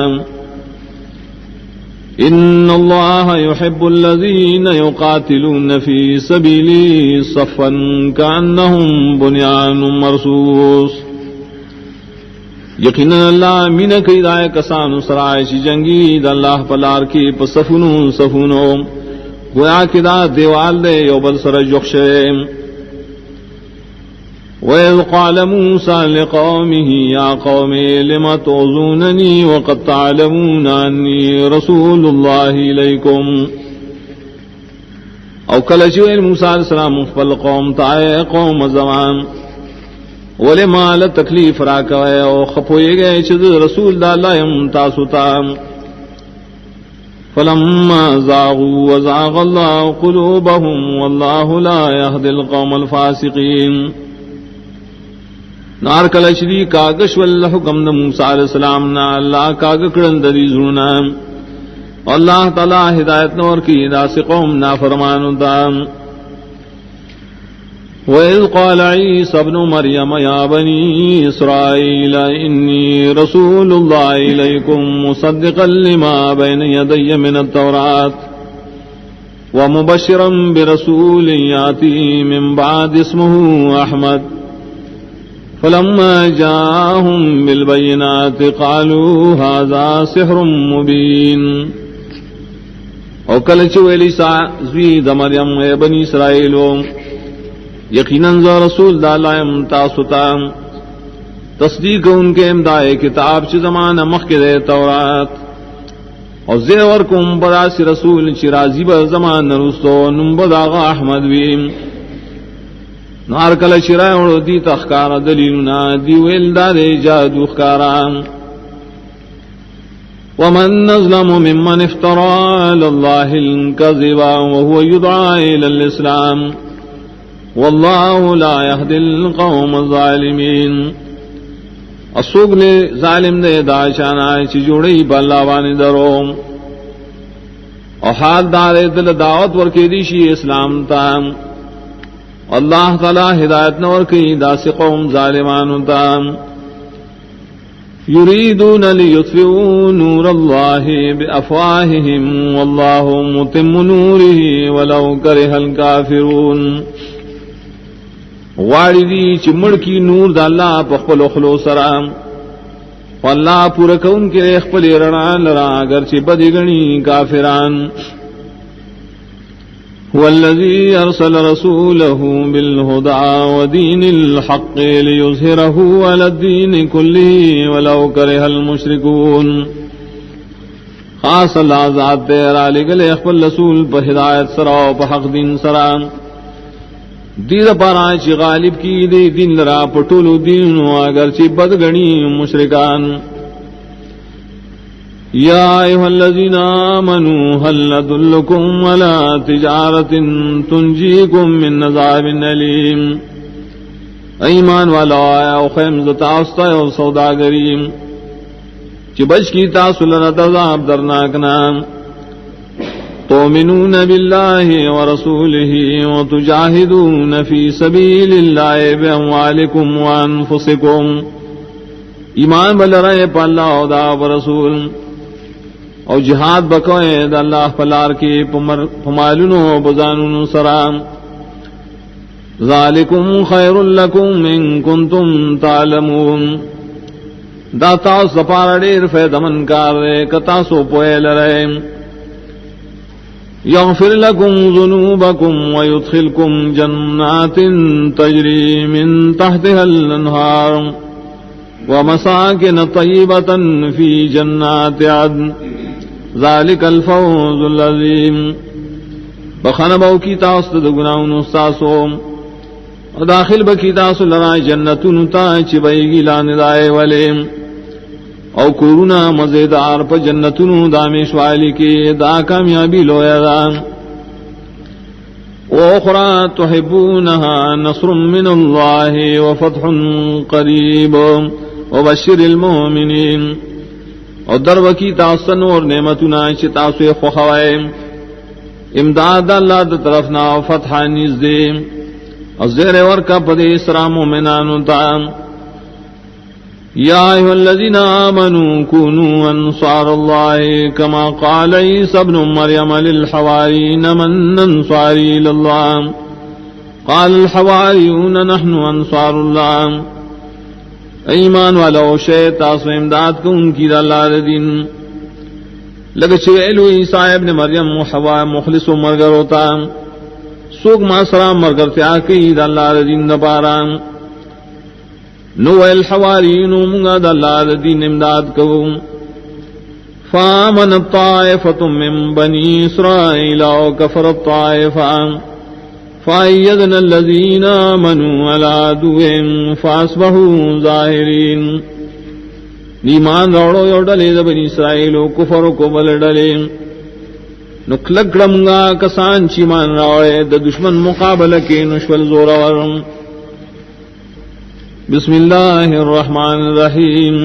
A: ان اللہ يحب الذین یقاتلون فی سبیلی صفا کانہم بنیان مرصوص یقیناً اللہ مین کئی دائے کسان سرائے چی جنگی دا اللہ پلار کی پسفنو سفنو گویا کی دا دیوال دے یو بل سر جخشے وَإِذْ قَالَ مُوسَى لِقَوْمِهِ يَا قَوْمِ لِمَ تُؤْذُونَنِي وَقَدْ تَعْلَمُونَ أَنِّي رَسُولُ اللَّهِ إِلَيْكُمْ او کلچوئے موسیٰ علیہ السلام مخفل قوم تائے قوم زمان ولما لتکلیف راکوئے او خپوئے گئے چیز رسول دا اللہ امتاسوتا فلما زاغوا وزاغ اللہ قلوبهم واللہ لا يهدي القوم الفاسقین نار کلچری کاگش والحکم دا موسیٰ علیہ السلام نا اللہ کاگکڑن دی زونا اللہ تعالی ہدایت نور کی داس قوم نافرمانو دا وَإِذْ قَالَ عِيسَى ابْنُ مَرْيَمَ يَا بَنِي إِسْرَائِيلَ إِنِّي رَسُولُ اللَّهِ إِلَيْكُمْ مُصَدِّقًا لِمَا بَيْنَ يَدَيَّ مِنَ التَّوْرَاةِ وَمُبَشِّرًا بِرَسُولٍ يَأْتِي مِن بَعْدِي اسْمُهُ أَحْمَدُ فَلَمَّا جَاءَهُم بِالْبَيِّنَاتِ قَالُوا هَذَا سِحْرٌ مُبِينٌ او کلچو عیسیٰ زوی مریم اے بنی اسرائیلو یقیناً رسول دالائم تاسوتا تصدیق ان کے امدائے کتاب چی زمان مخکد تورات اور زیور کم براسی رسول چی رازی با زمان نرستو نمبد آغا احمد ویم نارکل چی رائے دی تخکار دلیلنا دیویل دار جادو اخکاران ومن نظلم ممن افترى على الله الكذب وهو يدعى إلى الإسلام واللہ لا يهدي القوم الظالمین اسوگ نے ظالم دے داشانا چی جوڑی بلاوانی درو اور حال دارے دل دعوت ورکی دیشی اسلام تام اللہ تعالی ہدایت نور کی داس قوم ظالمان تام یریدون لیطفئوا نور اللہ بافواہہم واللہ متم نورہ ولو کرہ الکافرون واڑی دی چمڑ کی نور دا اللہ پخپل اخلو سرام واللہ پورا کون کے اخپل رنان لرا اگرچہ بدی گنی کافران والذی ارسل رسوله بالهدى ودین الحق لیظہرہ علی الدین کلہ ولو کرہ المشرکون خاص اللہ ذات تیرا لگلے اخپل رسول پہ ہدایت سرا پہ حق دین سرام دید پارا چی غالب کی دی دین لرا پٹولو دین اگر چی بدگنی مشرکان يا أيها الذين آمنوا هل أدلكم على تجارة تنجيكم من عذاب أليم ایمان والا آیا او خیم زتاستا او سوداگریم چی بچ کی تاسو لرد عذاب درناکنا تؤمنون بالله ورسوله وتجاهدون في سبيل الله بأموالكم وأنفسكم ایمان بلرائے پا اللہ و دا ورسول او جہاد بکوئے دا اللہ پلار کی پمالنو بزاننو سرام ذالکم خیر لکم ان کنتم تعلمون دا تاس سپار دیر فیدمن کار رے کتاسو پوئے لرے یغفر لکم ذنوبکم ویدخلکم جنات تجری من تحتها الانہار ومساکن طیبتا فی جنات عدن ذالک الفوز العظیم بخنبو کی تاس دگناون استاسو داخل بکی تاس لرائے جنتون تا چبئی لاندائے ولیم او کورونا مزیدار پا جنتون دامیش والی کی دا کامیابی لویا دا واخرى تحبونها نصر من الله وفتح قریب وبشر المؤمنین اور درو کی تاسن اور نعمتنا چتاسو خوخوائے امداد اللہ دا طرفنا فتح نزدے اور زیر ورکا پدے اسرا مومنانو تا یا ایھا الذین آمنوا كونوا انصار اللہ کما قال عیسی ابن مریم للحواریین من انصاری للہ قال الحواریون نحن انصار اللہ ایمان والا شے تاسو امداد کو ان کی اللہ دین لگ چویلو عیسی ابن مریم حوا مخلص و مرگر ہوتا سوگ ما سلام مرگر تیا کی اللہ دین نپارا نو الحوارین منگا اللہ دین امداد کو فامن الطائفۃ من بنی اسرائیل وکفر الطائفہ فأيدنا الذين آمنوا على عدوهم فأصبحوا ظاهرين ایمان روڑو یو ڈلے دا بنی اسرائیل و کفر کو بل ڈلے نکلک رمگا کسان چیمان روڑے دا دشمن مقابل کے نشول زورورم بسم اللہ الرحمن الرحیم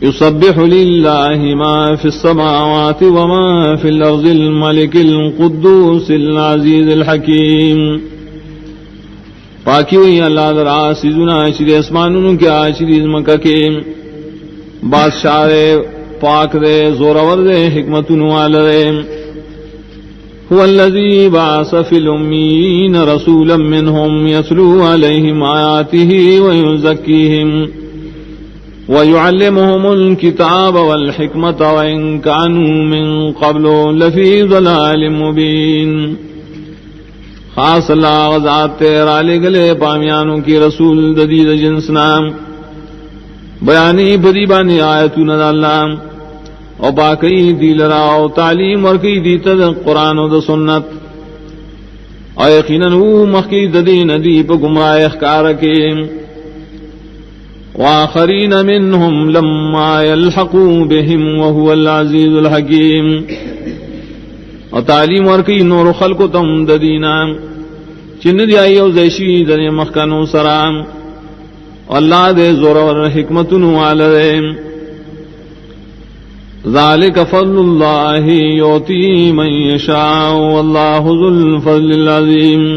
A: يسبح لله ما في السماوات وما في الأرض الملك القدوس العزيز الحكيم پاکی ہوئی اللہ در آسیزنا شری اسمانوں کے آشریز مکہ کے بادشاہ دے پاک دے زورور دے حکمتن والدے هو الذي بعث في الأميين رسولا منهم يتلو عليهم آياته ويزكيهم ويعلمهم الكتاب والحكمة وإن كانوا من قبل لفي ضلال مبين خاص اللہ غزات تیرا لے گلے پامیانوں کی رسول ددید جنس نام بیانی بریبانی آیتون اللہ او باقی دی لراؤ تعلیم ورکی دی تد قرآن و دا سنت او یقیناً او مخی ددی ندی پا گمراہ اخکارکی وآخرین منهم لما يلحقوا بهم وهو العزیز الحکیم اور تعلیم ورکی نور خلق تم ددینا چند دی آئی او زیشی دن مخکنو سرام اللہ دے زور حکمتن والدے ذالک فضل اللہ یوتی من یشاء واللہ ذو الفضل العظیم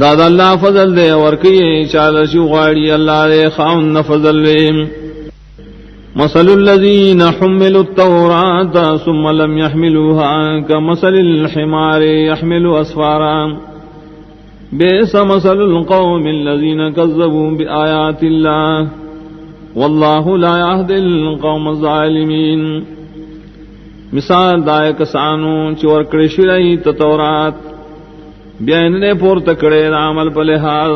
A: دادا اللہ فضل دے ورکی چالشی غاڑی اللہ دے خاون فضل دے مثل الذین حملوا التوراة ثم لم يحملوها كمثل الحمار يحمل أسفارا بئس مثل القوم الذين كذبوا بآيات الله والله لا يهدي القوم الظالمين مثال دائے کسانو چور کرشرائی تورات بیان نے پور تکڑے عمل پلے حال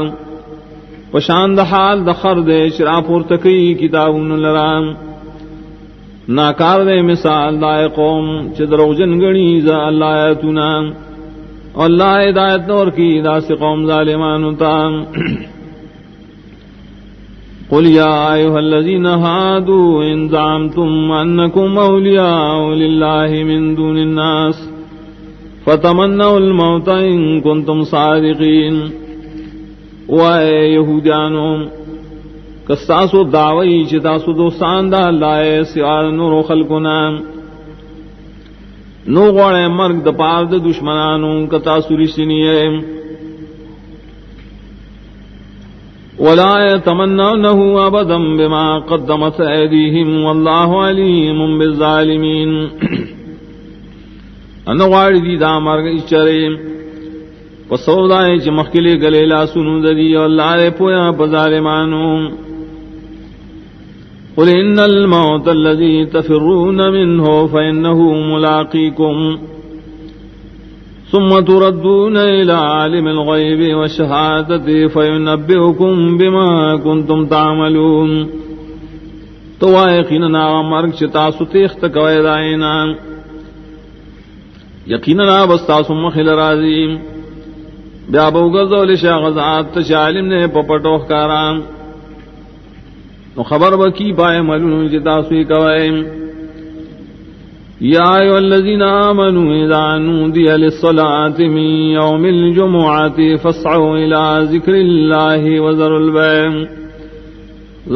A: پشاند حال دخر دے شرا پور تکی کتابون لرام ناکار دے مثال دائے قوم چدروجن گنی زا اللہ آیتنا اللہ ہدایت نور کی دا سے قوم ظالمان تا قل يا أيها الذين هادوا إن زعمتم أنكم أولياء لله من دون الناس فتمنوا الموت إن كنتم صادقين. وَأَيْ يَهُودِانُ کستاسو دعوی چتاسو دوستان دا اللہ سوال نور خلقنا نو غوڑے مرگ دا پار دا دشمنانو کتاسو رشتنی ہے. ولا يتمنونه ابدا بما قدمت ايديهم والله عليم بالظالمين. ان غوڑ دی دا مرگ اچرے پسودائے چ مخکلی گلے لا سنو دی اللہ پویا بظالمانو. قل ان الموت الذي تفرون منه فانه ملاقيكم ثم تردون الى عالم الغيب والشهادة فينبئكم بما كنتم تعملون. تو یقینا مرگ چتا ستیخت کوي داینا یقینا بستاسو مخل راضی بیا بوغزول شاغزات عالم نے پپٹو کارام نو خبر بکی پائے ملون جتا سوی کوئے. یا ایوہ الذین آمنوا اذا نودی للصلاة من یوم الجمعة فاسعوا الى ذکر اللہ وذروا البیع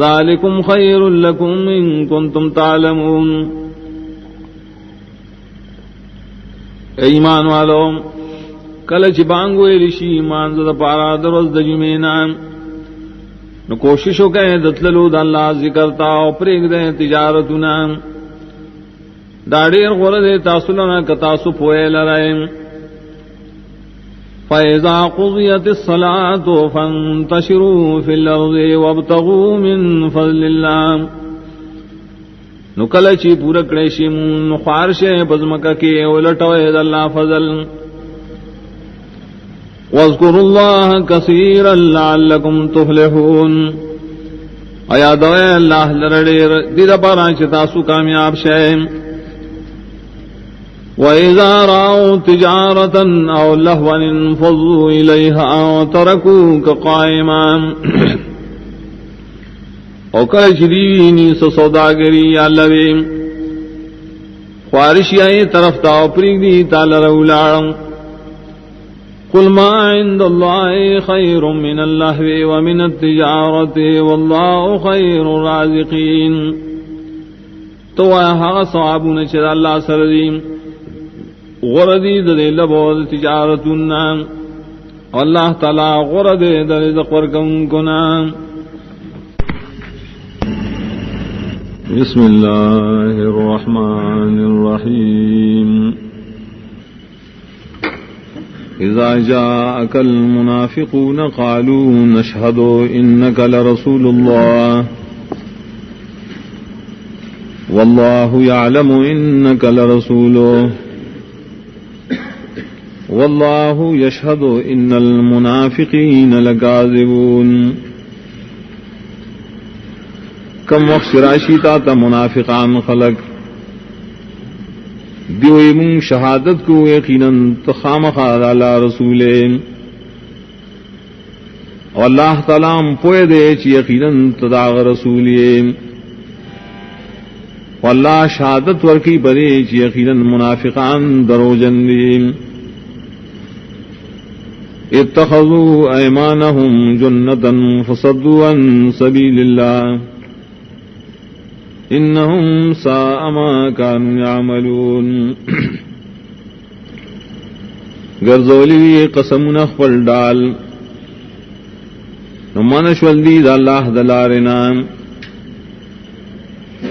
A: ذالکم خیر لکم ان کنتم تعلمون. ایمان والو کلچ بانگوئے رشی مانزد پارا درست دجمینان نو کوششو کہیں دتللو دا اللہ ذکرتا او پریگ دیں تجارتنا داڑیر غرد تاسلنا کتاسو پوئے لرائم. فَإِذَا قُضِيَتِ الصَّلَاةُ فَانْتَشِرُوا فِي الْأَرْضِ وَابْتَغُوا مِنْ فَضْلِ اللَّهِ. نو کلچی پورکڑیشی من خوارشے بزمکہ کے اولٹوئے دا اللہ فضل. واذکروا اللہ کثیرا لعلکم تفلحون. ایا دوئے اللہ لرڑے دیدہ پارا چتاسو کامیاب شئے. وَإِذَا رَأَوْا تِجَارَةً أَوْ لَهْوًا انفَضُّوا إِلَيْهَا وَتَرَكُوكَ قَائِمًا. او کل چدیوینی سوداگری یا لوی خوارشی آئی طرف تاو پریگ دی تالر اولاڑم. قل ما عند الله خير من اللهو ومن التجارة والله خير الرازقين. تو ہاں صحابون چرا اللہ سردیم غردی دے لبو تجارتنا اللہ تعالی غرد دے رزق ورکن کنا. بسم اللہ الرحمن الرحیم. اذا جاءك المنافقون قالوا نشهد انك لرسول الله والله يعلم انك لرسوله والله يشهد ان المنافقين لكاذبون. کم وقت راشی تا منافقان خلق دیوئی من شہادت کو یقیناً تخام خار اللہ رسول اللہ تعالیٰ پوئے دے چی یقیناً تداغ رسولی واللہ شہادت ورکی برے چی یقیناً منافقان درو جندی. اتخذوا ایمانہم جنتا فصدوا عن سبیل اللہ انہم ساء ما کانوا یعملون. گرزولی قسم نخبل ڈال نمانش والدی دا اللہ دلارنا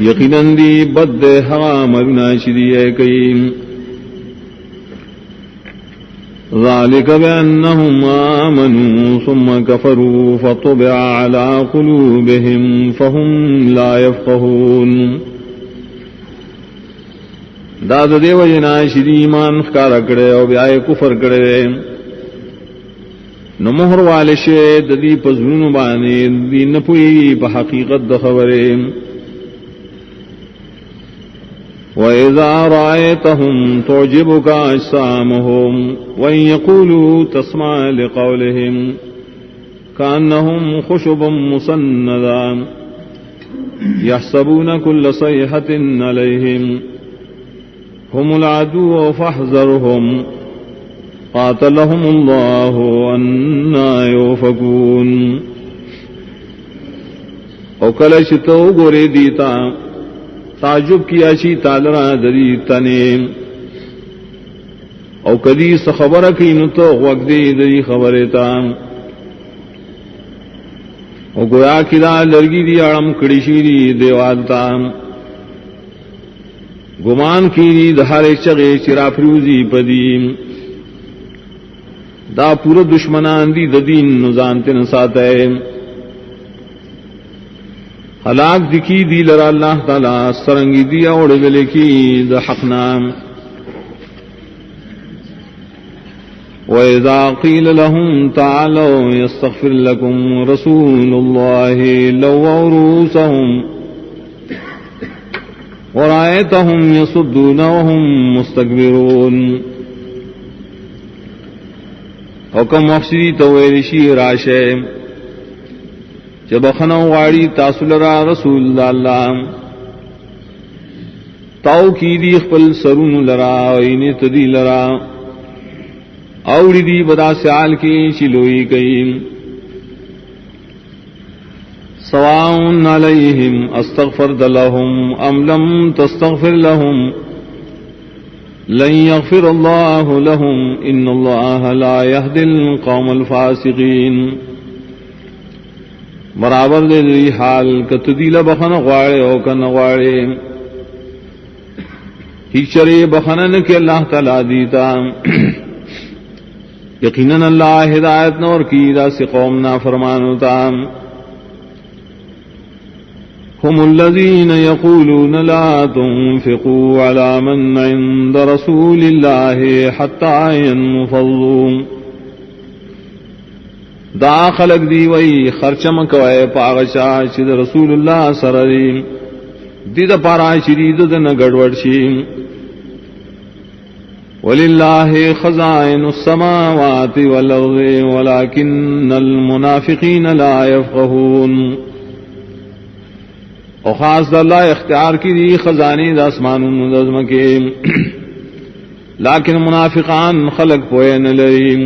A: یقیناً دی بد ہوا مرنا شدی کئی. ذالک بأنہم آمنوا ثم کفروا فطبع على قلوبهم فهم لا يفقهون. داد دیو جنا شدی ایمان خکارا کڑے او بیائے کفر کڑے نمہر والشے ددی پزنون بانے دی نپوئی بحقیقت دخورے. وَإِذَا رَأَيْتَهُمْ تُعْجِبُكَ أَجْسَامُهُمْ وَإِنْ يَقُولُوا تَسْمَعْ لِقَوْلِهِمْ كأنهم خشب مسندة يحسبون كل صيحة عليهم هم العدو فاحذرهم قاتلهم الله أنى يؤفكون. او کلش تو گورے دیتا تعجب کیا چی تالرا دری تنے او کدی خبر کی نو تو وقت دری خبرتا او گویا کدا لرگی دی اڑم کڑی شیری دیوالتا گمان کی دہارے چگے چرا فروزی پدیم دا پورا دشمنان دی دین نزانتے نسات ہے ہلاک دکھی دی لرا اللہ تعالی سرنگی دیا اڑ گلے کی دا حق نام. وَإِذَا قِيلَ لَهُمْ تَعَالَوْا يَسْتَغْفِرْ لَكُمْ رَسُولُ اللَّهِ لَوَّوْا رُءُوسَهُمْ وَرَأَيْتَهُمْ يَصُدُّونَ وَهُمْ مُسْتَكْبِرُونَ. حکم مفسری تویرشی راشے جب خنو واڑی تاسل را رسول اللہ تاؤ کی دی خپل سرون لرا وین تدی لرا اوڑی دی بدا سیال کی چلوئی کئی سواء علیہم استغفرت لهم ام لم تستغفر لهم لن يغفر الله لهم ان الله لا يهدي القوم الفاسقين. برابر دے دی حال کتدیل بخن غواڑے او کن غواڑے ہی چرے بخنن کے اللہ تعالی دیتا یقیناً اللہ ہدایت نور کی دا سی قوم نا فرمانتا. هم الذين يقولون لا تنفقوا على من عند رسول الله حتى ينفضوا. دا خلق دی وی خرچم کوئے پاغشا چید رسول اللہ سرری دید پارا شرید دن گڑوڑ شیم. وَلِلَّهِ خَزَائِنُ السَّمَاوَاتِ وَالْأَرْضِ وَلَكِنَّ الْمُنَافِقِينَ لَا يَفْقَهُونَ. او خاص اللہ اختیار کی دی خزانی دا اسمانون دزم کے لیکن منافقان خلق پوئن لئیم.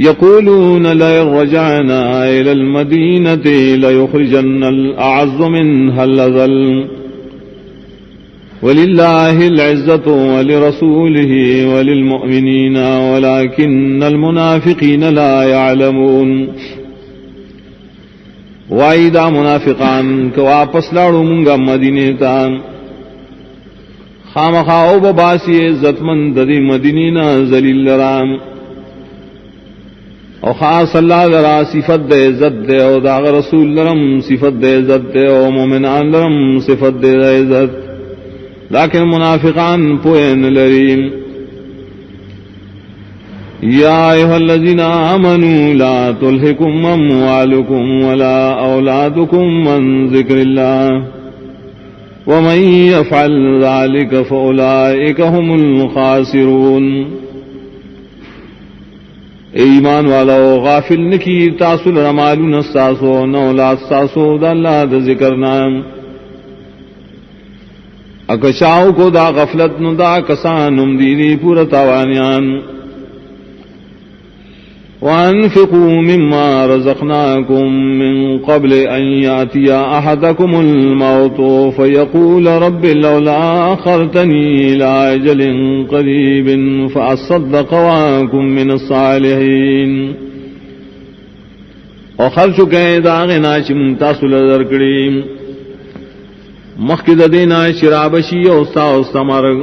A: یقولون لئن رجعنا الى المدینة لیخرجن الاعز منها الأذل وللہ العزت ولرسوله وللمؤمنین ولكن المنافقین لا يعلمون. وائی دا منافقان کہ واپس لاڑو منگا مدینے تا خامخاؤ بباسی عزت مند دی مدینینا ذلیل لرام او خاص اللہ لرا صفت دے عزت دے او داغ رسول لرم صفت دے عزت دے او مومنان لرم صفت دے عزت لیکن منافقان پوئن لریم. یا ایھا الذین آمنوا لا تلہکم اموالکم ولا اولادکم عن ذکر اللہ ومن یفعل ذلک فاولئک هم الخاسرون. ایمان والو غافل نکی تاسل رمالون استاسو نولاد استاسو دا اللہ دا ذکر نام اکشاو کو دا غفلت نو دا کسانم دینی پورا تاوانیان. وَأَنفِقُوا مِمَّا رَزَقْنَاكُم مِّن قَبْلِ أَن يَأْتِيَ أَحَدَكُمُ الْمَوْتُ فَيَقُولَ رَبِّ لَوْلَا أَخَّرْتَنِي إِلَىٰ أَجَلٍ قَرِيبٍ فَأَصَّدَّقَ وَأَكُن مِّنَ الصَّالِحِينَ. اور خرچ کے داغنا چم تاسل درکڑی مخکد دینا شرابشی اوستا مرگ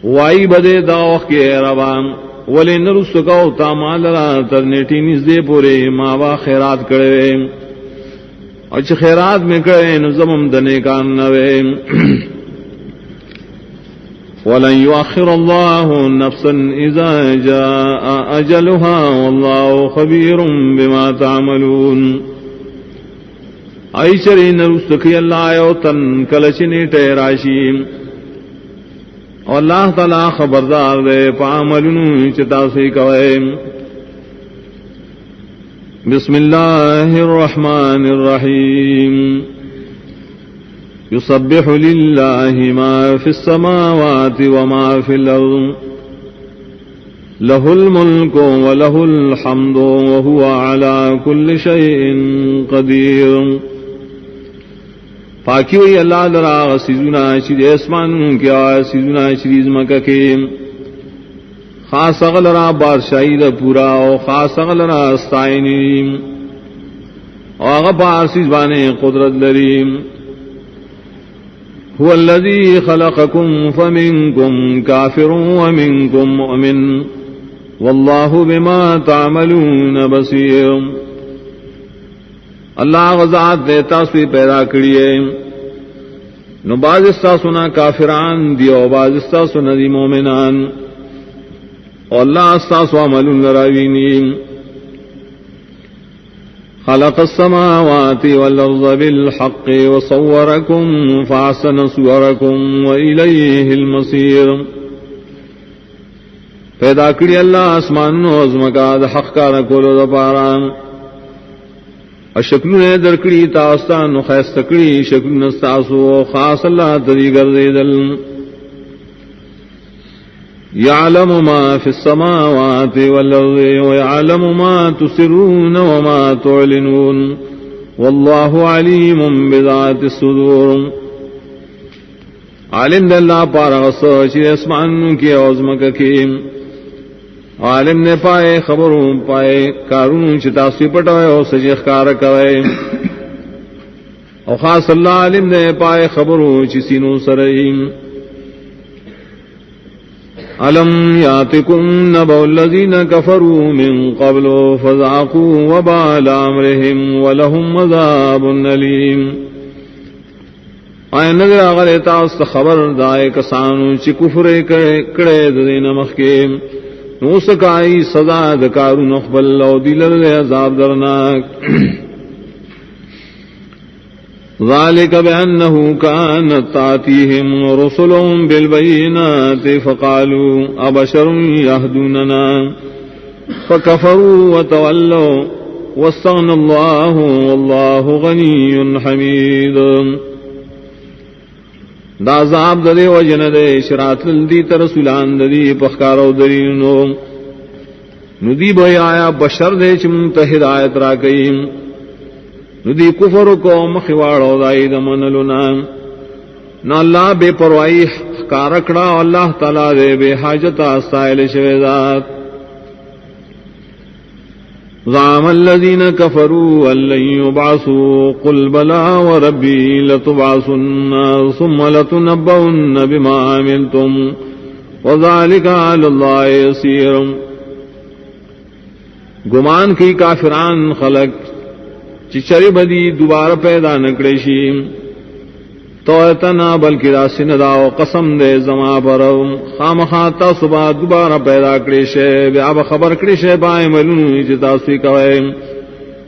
A: وائی بدے داوخ کے ربان ولی نرست کو تامال را ترنیٹی نزدے پورے ماوا خیرات کرے اچھ خیرات میں کرے نظمم دنے کان نوے. ولن يؤخر الله نفسا اذا جاء اجلها والله خبير بما تعملون. ایشری نرست کی اللہ آئے تن کلچنی ٹیراشیم اور اللہ تعالی خبردار دے پاملن چتا سے کوئے. بسم اللہ الرحمن الرحیم یسبح للہ ما فی السماوات وما فی الارض لہ الملک ولہ الحمد وہو علی کل شیء قدیر. پاکی وی اللہ لرا سیزنا چیز اسمان کیا سیزنا چیز مکہ کے خاص اغلرا بارشاہی دا پورا او خاص اغلرا استائنیم او اغا پارسیز بانے قدرت لریم. هو الذی خلقکم فمنکم کافر ومنکم مؤمن واللہ بما تعملون بصیر. اللہ غزات دیتا سوی پیدا کریے نو باز استاسونا کافران دیو باز استاسونا دی مومنان اور اللہ استاسو عمل لراوینی. خلق السماوات والارض بالحق وصورکم فاحسن صورکم وإلیہ المصیر. پیدا کری اللہ اسمان و عظمکا دا حق کارا کولو دا پارا اشکلو نے درکڑی تاستان خیست کری شکلو نستاسو خاص اللہ تری گردیدل. یعلم ما فی السماوات والارض ویعلم ما تسرون وما تعلنون واللہ علیم بذات الصدور. عالم دلہ پارا غصہ چی اسمان کی عظمک کی عالم نے پائے خبروں پائے کارون چتاسی پٹوئے اور سجیخ کار کوئے اور خاص اللہ عالم نے پائے خبروں چسینوں سرئیم. علم یاتکم نبأ الذین کفروا من قبل فذاقوا وبال امرهم ولهم عذاب علیم. آئے نظر آغلے تاست خبر دائے کسانو چی کفر کڑے دین مخیم نو سکائی سزا دکارو نخبل او دلل عذاب درناک. ذالک بأنه كانت تأتيهم رسلهم بالبينات فقالوا أبشر يهدوننا فكفروا وتولوا واستغنى الله والله غني حميد. دا عذاب دے وجن دے شرات لدی ترسولان دے پخکارو درینو ندی بھئی آیا بشر دے چمت ہدایت را کئیم ندی کفر کو مخواڑو دائی دمنلنا نا اللہ بے پروائی کارکڑا اللہ تعالی دے بے حاجتا سائل شویدات. زعم الذين كفروا أن لن يبعثوا قل بلى وربي لتبعثن ثم لتنبؤن بما عملتم وذلك على الله يسير. گمان کی کافران خلق چچری بدی دوبارہ پیدا نکڑیشی تو اتنا بلکہ راسی نداو قسم دے زما برو خامخاتا صبح دوبارہ پیدا کریشے بیاب خبر کریشے بائیں ملونی جتا سوی کوئے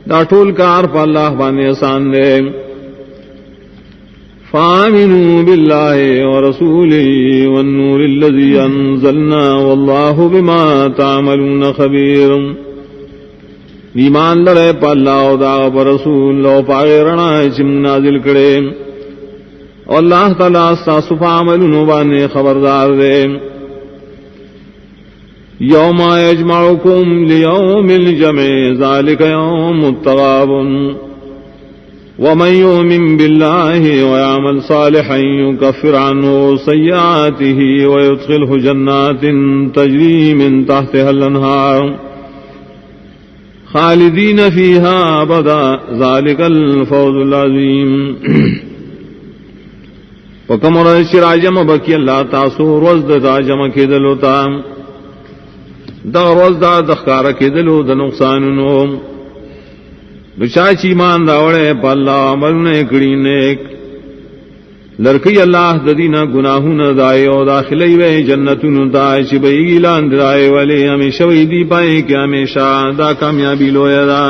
A: دا ٹول کار پا اللہ بانے آسان دے. فآمنوا باللہ ورسولی والنور الذی انزلنا واللہ بما تعملون خبیر. ایمان لڑے پا اللہ و دا پا رسول لو پاگے رنا چم نازل کرے اور اللہ تعالیٰ ساسفا عملنو بانے خبردار دے. یوم یجمعکم لیوم الجمع ذالک یوم التغابن ومن یؤمن باللہ ویعمل صالحا یکفر عنہ سیئاته ویدخلہ جنات تجری من تحتها الانہار خالدین فیہا ابدا ذالک الفوز العظیم. وکم رش راجم بکی اللہ تاسو روز دا راجم کی دلوتا دا روز دا دخکار کی دلو دا نقصاننو بچاچی مان داوڑے پا اللہ عملنے کڑی نیک لڑکی اللہ ددینا گناہون دائے او داخلی وے جنتون دائے چی بیگی لاند دائے والے ہمیشہ ویدی پائے کہ ہمیشہ دا کامیابی لویا دا.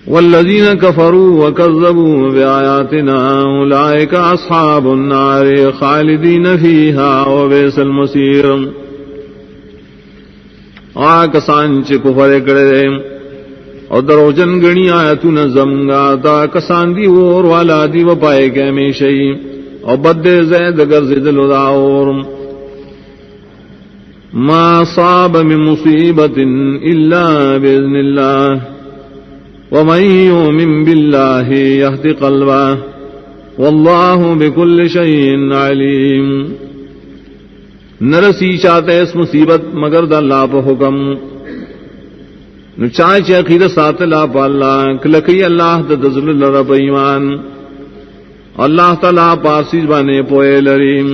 A: والذین کفروا وکذبوا بآیاتنا اولئک اصحاب النار خالدین فیہا وبئس المصیر. کسان چ کفر کرے اور دروجن گنی آیتون زمگا دا کسان دی اور والا دی و پائے کے ہمیشہی اور بد زید گرزدل داور ما صاب من مصیبت الا باذن اللہ ومن یؤمن باللہ یہد قلبہ واللہ بکل شیء علیم. نرسی چاہتے اس مصیبت مگر دا اللہ پہ حکم نو چاہے چاہے عقیدہ سات اللہ پا اللہ کلکی اللہ دا دزل رب ایمان اللہ تعالیٰ پاسیز بانے پوئے لریم.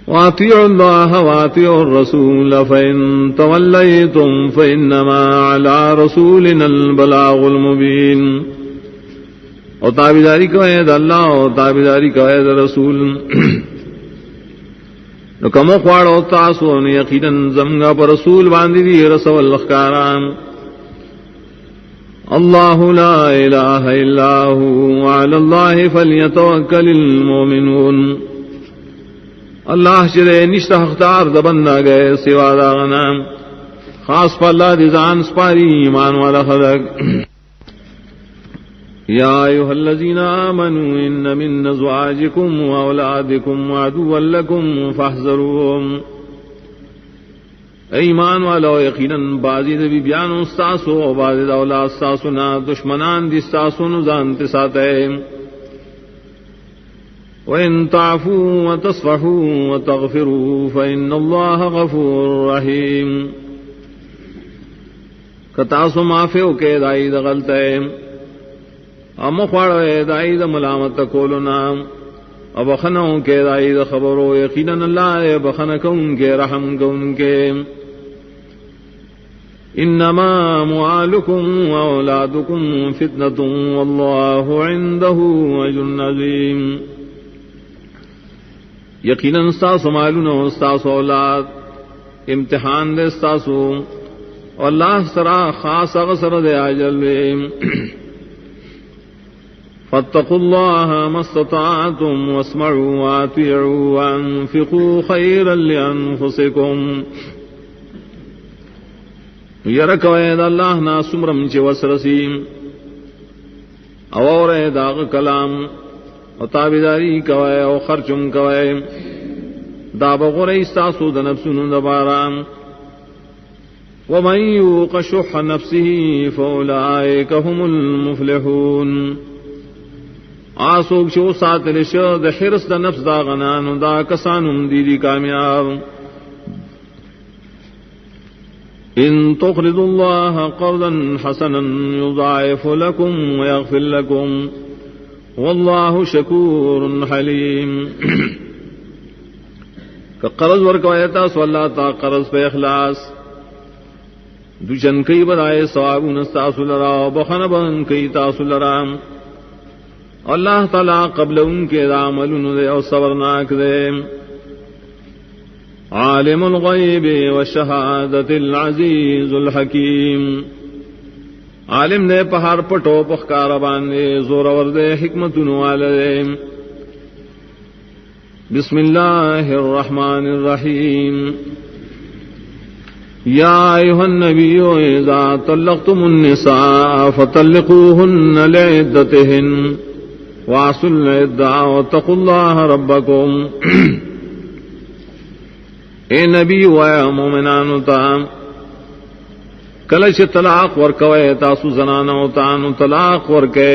A: وَأَطِيعُوا اللَّهَ وَأَطِيعُوا الرَّسُولَ فَإِن تَوَلَّيْتُمْ فَإِنَّمَا عَلَىٰ رَسُولِنَا الْبَلَاغُ الْمُبِينُ. اور تابعداری کا ہے اللہ اور تابعداری کا ہے رسول نو کمو خواڑو تاسو نے یقیناً زمگا پر رسول باندھی دی رسول لخکاران. اللہ لا الہ الا هو علی اللہ فلیتوکل المؤمنون. اللہ شرے نشتہ اختار دبندہ گئے سوا داغنا خاص پا اللہ دیزان سپاری ایمان والا خلق. یا ایوہ الذین آمنوا ان من ازواجکم و اولادکم عدوا لکم فاحذروہم. ایمان والا یقیناً بعضی دبی بیان استاسو و بعضی دا اولاد استاسونا دشمنان دی استاسو نزان تساتے. وَإِن تَعْفُوا وَتَصْفَحُوا وَتَغْفِرُوا فَإِنَّ اللَّهَ غَفُورٌ رَحِيمٌ. کتاسو معافیو کے دائی دا غلطے امو خوڑو دائی دا ملامت کولنا ابخنوں کے دائی دا خبرو یقیناً اللہ بخنکوں کے رحم کون کے. انما اموالکم واولادکم فتنۃ واللہ عنده اجر عظیم. یقیناً استاسو مالون و استاسو اولاد امتحان دے استاسو اللہ سرا خاص اغسر دے آجل دے. فاتقوا اللہ ما استطعتم واسمعوا واطیعوا وانفقوا خیرا لانفسکم. یرکوید اللہ نا سمرم چی وسرسیم اور داغ کلام و تابداری کوئے او خرچم کوئے دا بغوری استاسو دا نفسنو دبارام. ومن یوق شح نفسه فاولئک هم المفلحون. آسوک شو ساتل شد حرس دا نفس دا غنانو دا کسانم دیدی کامیاب. ان تقرضوا الله قرضا حسنا يضاعف لكم ويغفر لكم واللہ شکور حلیم. کہ قرض ورکوایتا سو اللہ تا قرض پہ اخلاص دوچن کئی بدائے ثوابون استاسو لرا بخن بن کئی تاسو لرا. اللہ تعالی قبل ان کے عملون دے اور صبرناک دے. عالم الغیب والشہادت العزیز الحکیم. عالم دے پہاڑ پٹو پخکار باندے زور ور دے حکمت والے. بسم اللہ الرحمن الرحیم. یا ایھا النبی اذا طلقتم النساء فطلقوهن لعدتهن واصل العدة واتقوا اللہ ربکم. اے نبی و مومنانو تا کلش طلاق ورکوے تاسو زنانو تانو طلاق ورکے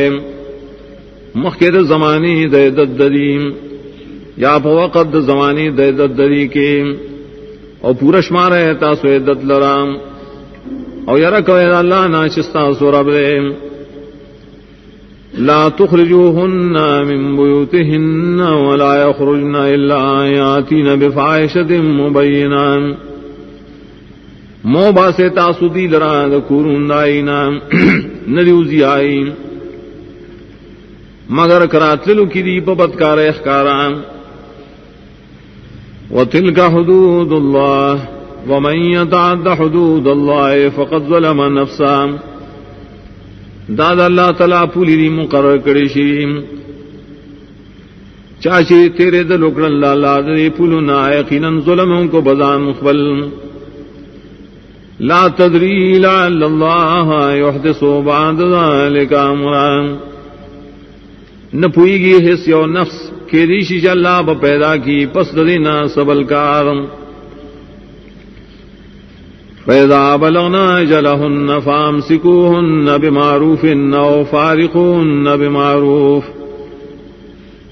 A: مخیر زمانی دے دددیم یا پا وقت زمانی دے دددی کی او پورش مارے تاسو عدت لرام او یرکوے اللہ ناشستا سو رب دے. لا تخرجوهن من بيوتهن ولا يخرجن الا ياتين بفاحشة مبينة. مو باسے تاسو دی لرا دکورون دائینا ندیوزی آئی مگر کراتلو کی دی پا بدکار اخکاران. وَتِلْكَ حُدُودُ اللَّهِ وَمَنْ يَتَعَدَّ حُدُودَ اللَّهِ فَقَدْ ظَلَمَ نَفْسَهُ. داد اللہ تعالیٰ پولی دی مقرر کرشیم چاچے تیرے دل اکڑ اللہ دی پولو نا یقیناً ظلموں کو بزان مقبل. لا تدری لعل اللہ یحدث بعد ذلک امرا، نہ پوئی گی حس یو نفس کہ ریشی چ اللہ با پیدا کی پس دینا سبل کار. فَإِذَا بَلَغْنَا أَجَلَهُنَّ فَأَمْسِكُوهُنَّ بِمَعْرُوفٍ أَوْ فَارِقُوهُنَّ بِمَعْرُوفٍ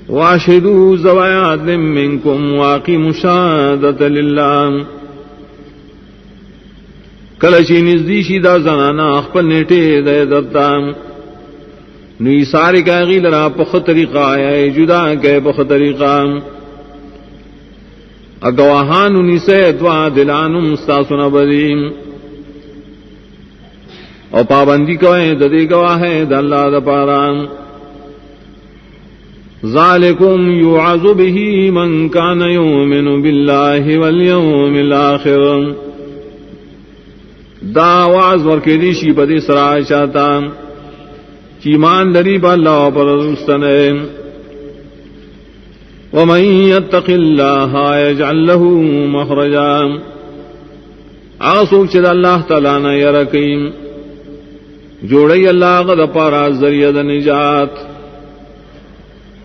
A: وَأَشْهِدُوا ذَوَيْ عَدْلٍ مِّنكُمْ وَأَقِیمُوا الشَّهَادَةَ لِلَّهِ. کلچی نزدی شی دا زنانا خپل نیٹے دے دتا نو سارے کا غیل را پخ طریقہ آیا جدا کے پخ طریقہ اگواہان انی سے دعا دلانم استاسن بدیم اور پابندی کوئے ددی گواہ د اللہ د پارام. ذالکم یوعظ به من کان یؤمن باللہ والیوم الاخر، دا واز ورکی شی بدی سرا چاہتا چیمان لری با اللہ پر رستنے. ومن یتق اللہ یجعل له مخرجا، آسوک چد اللہ تعالیٰ نا یرکیم جوڑی اللہ غد پارا ذریعہ دا نجات.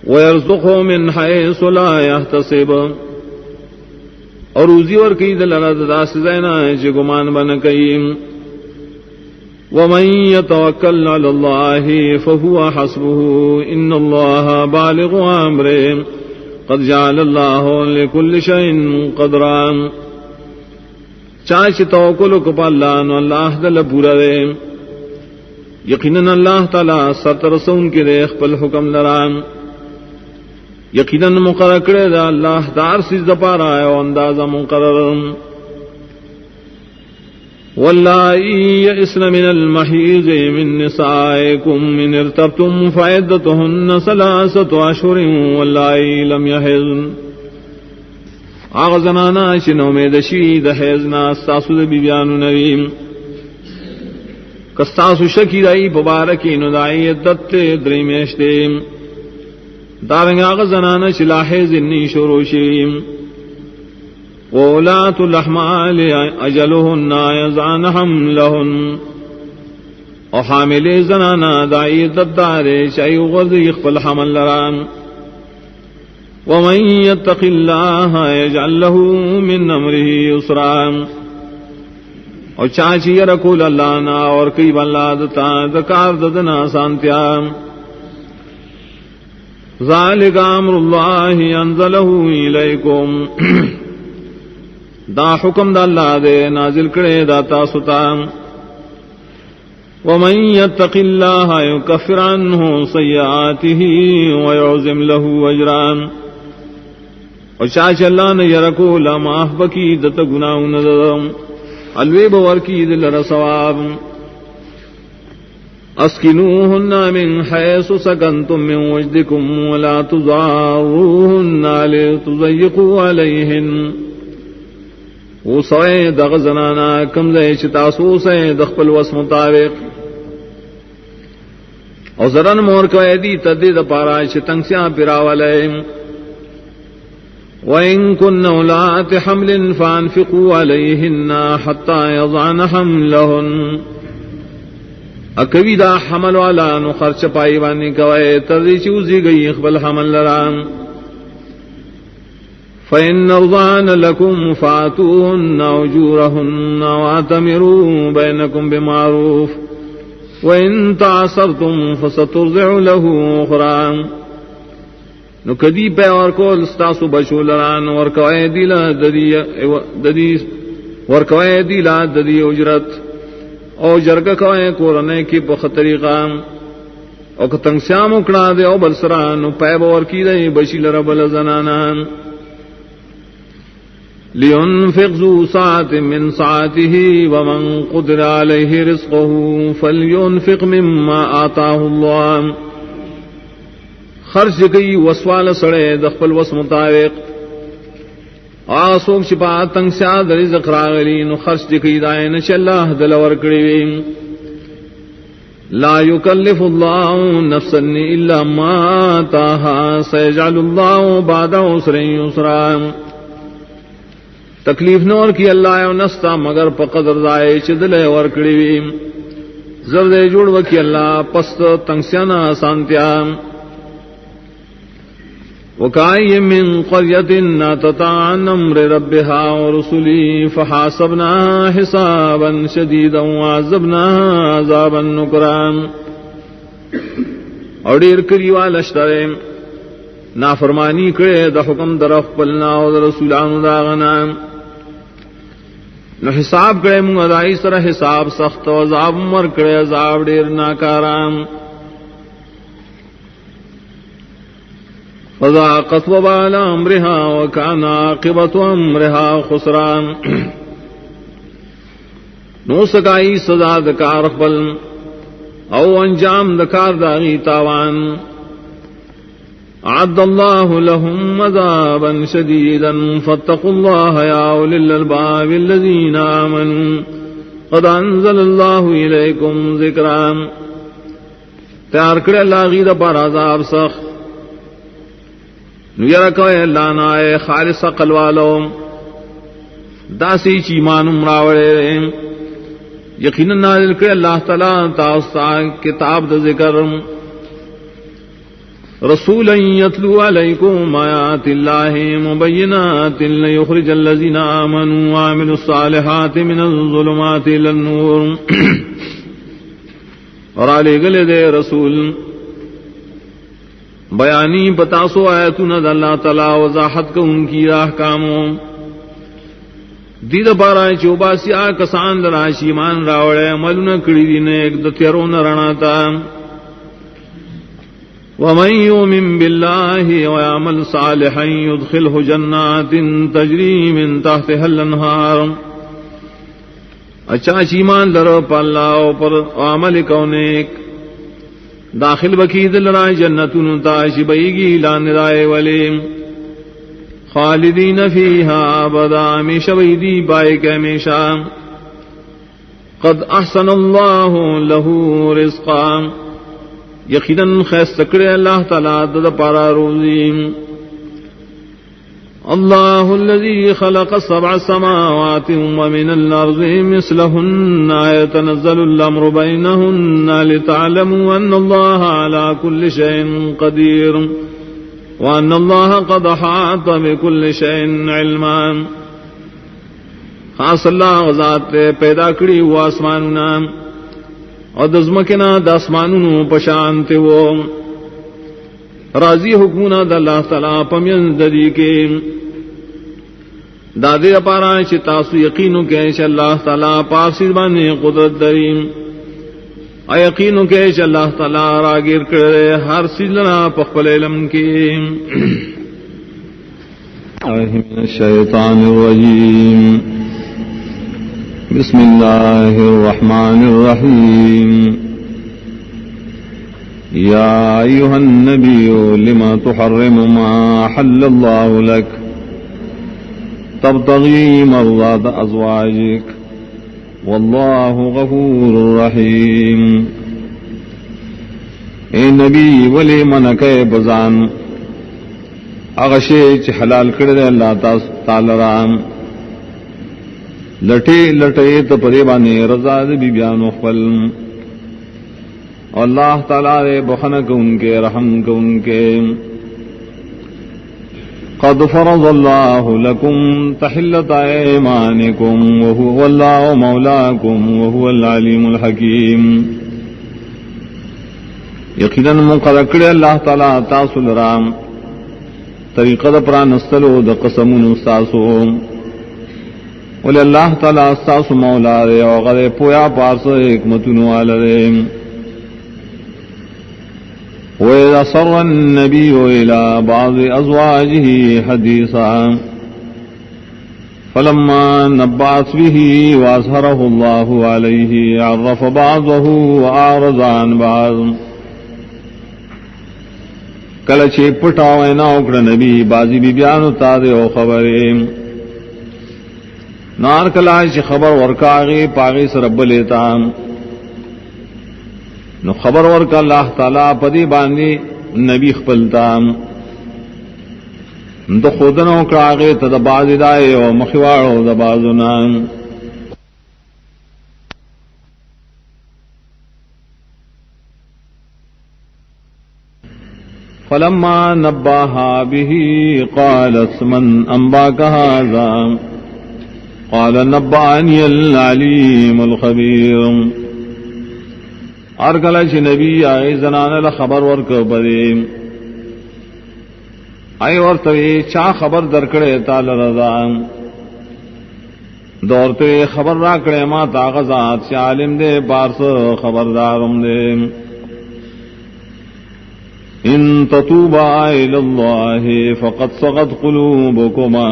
A: ویرزقه من حیث لا یحتسب، اور روزی ورکی دلالت دا سزینا چی گمان بنکیم. ومن یتوکل علی اللہ فہو حسبہ ان اللہ بالغ امرہ قد جعل اللہ لکل شیء قدرا. چاچ توکل کو پا اللہ نو اللہ دل پورا دے، یقیناً اللہ تعالی سترسون کے دے خپل حکم لرام. یقیناً مقرر کرے دا اللہ دار سیز دپارا ہے و اندازہ مقرر. واللائی یئسن من المحیض من نسائکم من ارتبتم فعدتهن ثلاثۃ اشہر واللائی لم یحضن. آغا زنانا چنو میں دشی دا حیضنا استاسو دا بیبیانو نویم کستاسو شکی دائی پبارکی ندائی عدت دریمیشتیم. دارنگ آغا زنانا چلا حیض انی شروشیم. وَأُولَاتُ الْأَحْمَالِ أَجَلُهُنَّ يَضَعْنَ حَمْلَهُنَّ، اور حامل زنانا دائی ددارے چاہی غرزی خپل حمل لران. وَمَن يَتَّقِ اللَّهَ يَجْعَل لَّهُ مِنْ أَمْرِهِ يُسْرًا، اور چاچی رکول اللہ نا اور کئی بلا دتا دکار ددنا سانتیا. ذَلِكَ أَمْرُ اللَّهِ أَنزَلَهُ إِلَيْكُمْ، دا حکم دا اللہ دے نازل کرے دا تاستا. ومن یتق اللہ یکفر عنہ سیئاتہ ویعظم لہ اجرا، اور چاچ اللہ نے یرکو لماح بکی دت گناہ ندم الوی بور کی دل رسواب. اسکنوہن من حیث سکنتم من وجدکم ولا تضاروہن لتضیقوا علیہن. وہ سوئے دغ زنانا کم دے چتاسو سے دخپل وس مطابق، اور زرن مور کو ایدی تدید پارا چتنگ سیاں پراولے. وَإِن كُنَّ أُولَاتِ حَمْلٍ فَأَنفِقُوا عَلَيْهِنَّ حَتَّى يَضَعْنَ حَمْلَهُنَّ، اکوی دا حمل والا نو خرچ پائی بانی کوئے تردی چوزی گئی اخبل حمل لرام. فَإِنَّ أَرْضَعْنَ لَكُمْ فَآتُوهُنَّ أُجُورَهُنَّ وَأَعْتَمِرُوا بَيْنَكُمْ بِمَعْرُوفٍ وَإِن تَعَسَرْتُمْ فَسَتُرْضِعُ لَهُ أُخْرَى. نو کدی پہ اور کول استاسو بچو لران ورکوئے دیلا ددی اجرت او جرگا کوئے کورنے کی پخ طریقہ او کتنگ سیام اکڑا دے او بلسران نو پہ بور کی دے بچی لربل زنانان. لِيُنْفِقْ ذُو سَعَةٍ مِّن سَعَتِهِ وَمَنْ قُدِرَ عَلَيْهِ رِزْقُهُ فَلْيُنْفِقْ مِمَّا آتَاهُ اللَّهُ. خرچ کئی وسوال سڑے دخپل وس مطابق، آسوک چپا تنگ سیاد رزق راغلی نو خرچ کئی دائن چ اللہ دلور کڑی. لا يكلف الله نفسا إلا ما آتاها سيجعل الله بعد عسر يسرا. تکلیف نور کی اللہ او نستا مگر پا قدر دائے چدلے ورکڑی وی زردے جوڑ وکی اللہ پست تنگسیانا سانتیا وکائی من قریت ناتت عن امر ربها ورسلی فحاسبناها حسابا شدیدا وعذبناها عذابا نکرا اور دیر کریوال اشترے نافرمانی کرے دا حکم در اخبلنا و در رسولان داغنا نو حساب کرے منگ ادائی سر حساب سخت و عذاب مر کرے عذاب دیر ناکارام فذاقت وبال امرها وكان عاقبة امرها خسران نو سکائی سزا دکار اخبل او انجام دکار داغی تاوان اعد الله لهم عذابا شديدا فاتقوا الله يا اولي الالباب الذين آمنوا قد انزل الله اليكم ذكرا تیار کرے اللہ غیر پر عذاب سخت نو یرا کوئے اللہ نائے خالص عقل والو داسی چیمان امراوڑے یقینا نازل کرے اللہ تعالیٰ تاستا کتاب دا ذکر رسولا یتلو علیکم آیات اللہ مبینات لیخرج الذین آمنوا وعملوا الصالحات من الظلمات الى النور اور علی گلے دے رسول بیانی بتاسو آیتنا دا اللہ تعالی وضاحت کو ان کی احکاموں دید پارا چوباسی کسان لراشی مان راوڑے عملنا کڑی دین ایک دتیرون رناتا ومن یؤمن باللہ ویعمل صالحا یدخلہ جنات تجری من تحتها الانہار اچھا چیمان لرو پا اللہ پر عمل کونیک داخل بکید لرائے جنتون تاشی بیگی لان رائے ولیم خالدین فیہا ابدا ہمیشہ بیدی بائک ہمیشہ قد احسن اللہ لہو رزقا یقیناً خیست کرے اللہ تعالیٰ دد پارا روزی اللہ الذي خلق 7 سماوات ومن الأرض مثلهن يتنزل الأمر بينهن لتعلموا أن الله على كل شيء قدير وأن الله قد أحاط بكل شيء علما خاص اللہ ذات پیدا کری وہ آسماننا اور دزمکنا دا آسمانونو پشانتے وہ راضی حکمنا دا اللہ تعالیٰ پمین ددی کے دادے اپارا چی تاسو یقینو کے چ اللہ تعالیٰ پاسی بانے قدرت دریم یقینو کے چ اللہ تعالیٰ راگیر کرے ہر سیدنا پخپل علم کی من الشیطان الرجیم بسم اللہ الرحمن الرحیم یا ایہا النبی لما تحرم ما حل اللہ لک تبتغی مرضات ازواجک واللہ غفور رحیم اے نبی ولی منکے بزان اغشے چ حلال کردے اللہ تعالی رام لٹے لٹے تو پدے بانے رضا بی بیان خپل اللہ تعالی دے بخن کو ان کے رحم کو ان کے قد فرض اللہ لکم تحلت ایمانکم وهو اللہ مولاکم وهو العلیم الحکیم یقیناً مقرر کرے اللہ تعالی تاسو لرام طریقہ دا پرانستلو دا قسمون استاسو ولی اللہ تعالی استاسو مولا دے وغد پویا پارس حکمتنو آل دے وَإِذَا صَرَّ النَّبِيُّ إِلَى بَعْضِ أَزْوَاجِهِ حَدِيثًا فَلَمَّا نَبَّأَتْ بِهِ وَأَظْهَرَهُ اللَّهُ عَلَيْهِ عَرَّفَ بَعْضَهُ وَأَعْرَضَ عَنْ بَعْضٍ کل چھے پٹاوے نا اکڑ نبی بازی بی بیانو تادے او خبرے نار کلا چھے خبر ورکاغی پاغی سرب لیتا نو خبر ورکا اللہ تعالی پدی باندی نبی خپلتا د خودنو کراغه ته د باز دای او مخواړو د بازونا فلما نباها به قالت من انباك هذا قال نبأني العليم الخبير. ارکل چ نبی آئے زنان ل خبر ورک بری آئے ورتوی چا خبر درکڑے تال رضا دورتے خبر راکڑے ما تاغذات چ عالم دے بارس خبردارم دے. ان تتوبا الى الله فقد صغت قلوبكما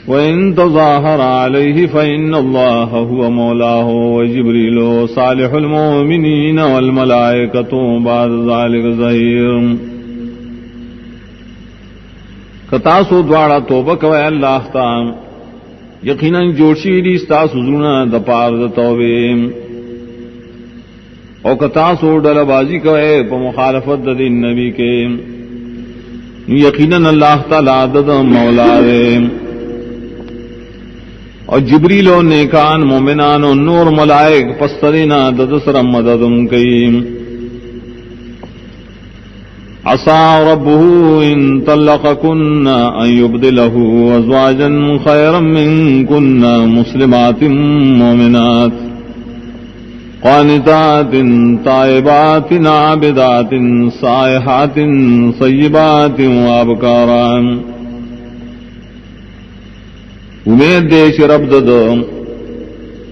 A: وَإِن تَظَاهَرَ عَلَيْهِ فَإِنَّ اللَّهَ هُوَ مَوْلَاهُ وَجِبْرِيلُ صَالِحُ الْمُؤْمِنِينَ وَالْمَلَائِكَةُ بَعْدَ ذَلِكَ ظَهِيرٌ. کتاسو دوارا توبہ کوئے اللہ تعالی یقیناً جوڑشی دی ستاسو زرنا دا پار دا توبے او کتاسو ڈل بازی کوئے پا مخالفت دا دین نبی کے یقیناً اللہ تعالی دا مولا دے اور جبریل و نیکان مومنان و نور ملائک پسترینا ددسر مددم کئیم. عصا ربه ان طلقكن ان يبدله ازواجا خيرا منكن مسلمات مؤمنات قانتات تائبات عابدات سائحات صیبات وابکارا. امید دے چ رب ددو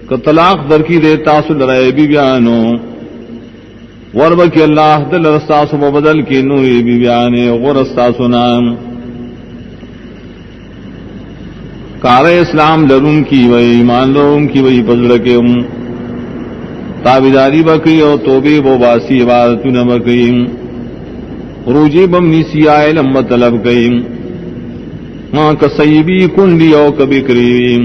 A: کہ طلاق در کی دے تاسو لرائے بی بیانو ورب کی اللہ دل رستاسو بدل کی نوی بی بیانے غرستاسو نام کار اسلام لرون کی وی ایمان لرون کی وی پزڑکے تابداری بکی او توبی بو باسی عبادتو نبکی روجی بمنی سیائے لمب طلب کئی ماں کسیبی کنڈی او کبھی کریم.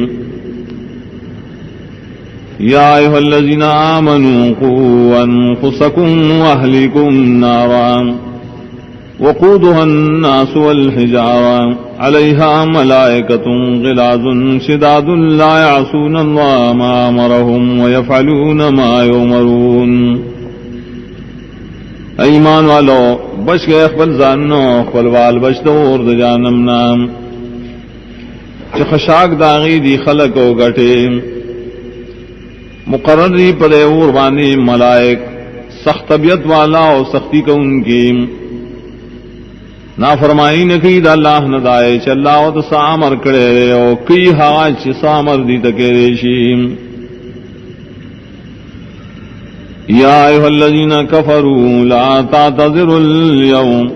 A: یا ایھا الذین آمنوا قوا انفسکم واہلیکم نارا وقودها الناس والحجارة علیہا ملائکۃ غلاظ شداد لا یعصون اللہ ما امرهم ویفعلون ما یؤمرون. ایمان والو بچ گئے اخبل زانو اخبل وال بچ دور د جانم نام چ خشاک داغی دی خلق و گٹے مقرر دی پدے اور بانی ملائک سخت طبیعت والا اور سختی کو ان کی نافرمانی نکی دا اللہ ندائے چ اللہ و تسامر کڑے او کی حاج سامر دی تکے ریشیم. یا ایھا الذین کفروا لا تعتذروا اليوم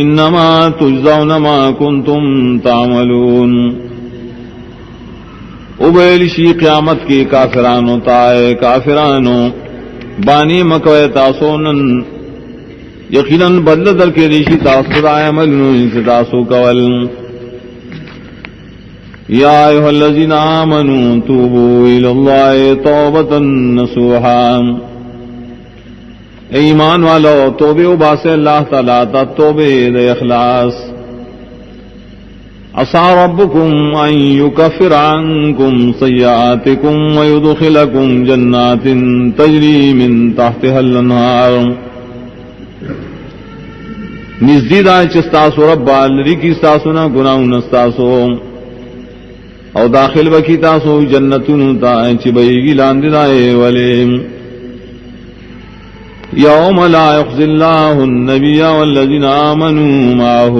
A: انما تجزون ما کنتم تعملون. ابیلشی قیامت کی کافرانو تائے کافرانو بانی مکوے تاسونن یقیناً بدل در کے ریشی تاثر عمل سے تاسو کول. یا ایھا الذین آمنوا توبوا الی اللہ توبۃ نصوحا. ایمان والو توبے و باسے اللہ تعالیٰ تا توبے دے اخلاص. عسى ربكم أن يكفر عنكم سيئاتكم ويدخلكم جنات تجري من تحتها الأنهار. نزدید آئے چستاسو رب بالری کی ستاسونا گناہ نستاسو او داخل بکی تاسو جنتون تائے چبئی گی لاندد آئے ولیم. یوم لا یخزی اللہ النبی والذین آمنوا معه.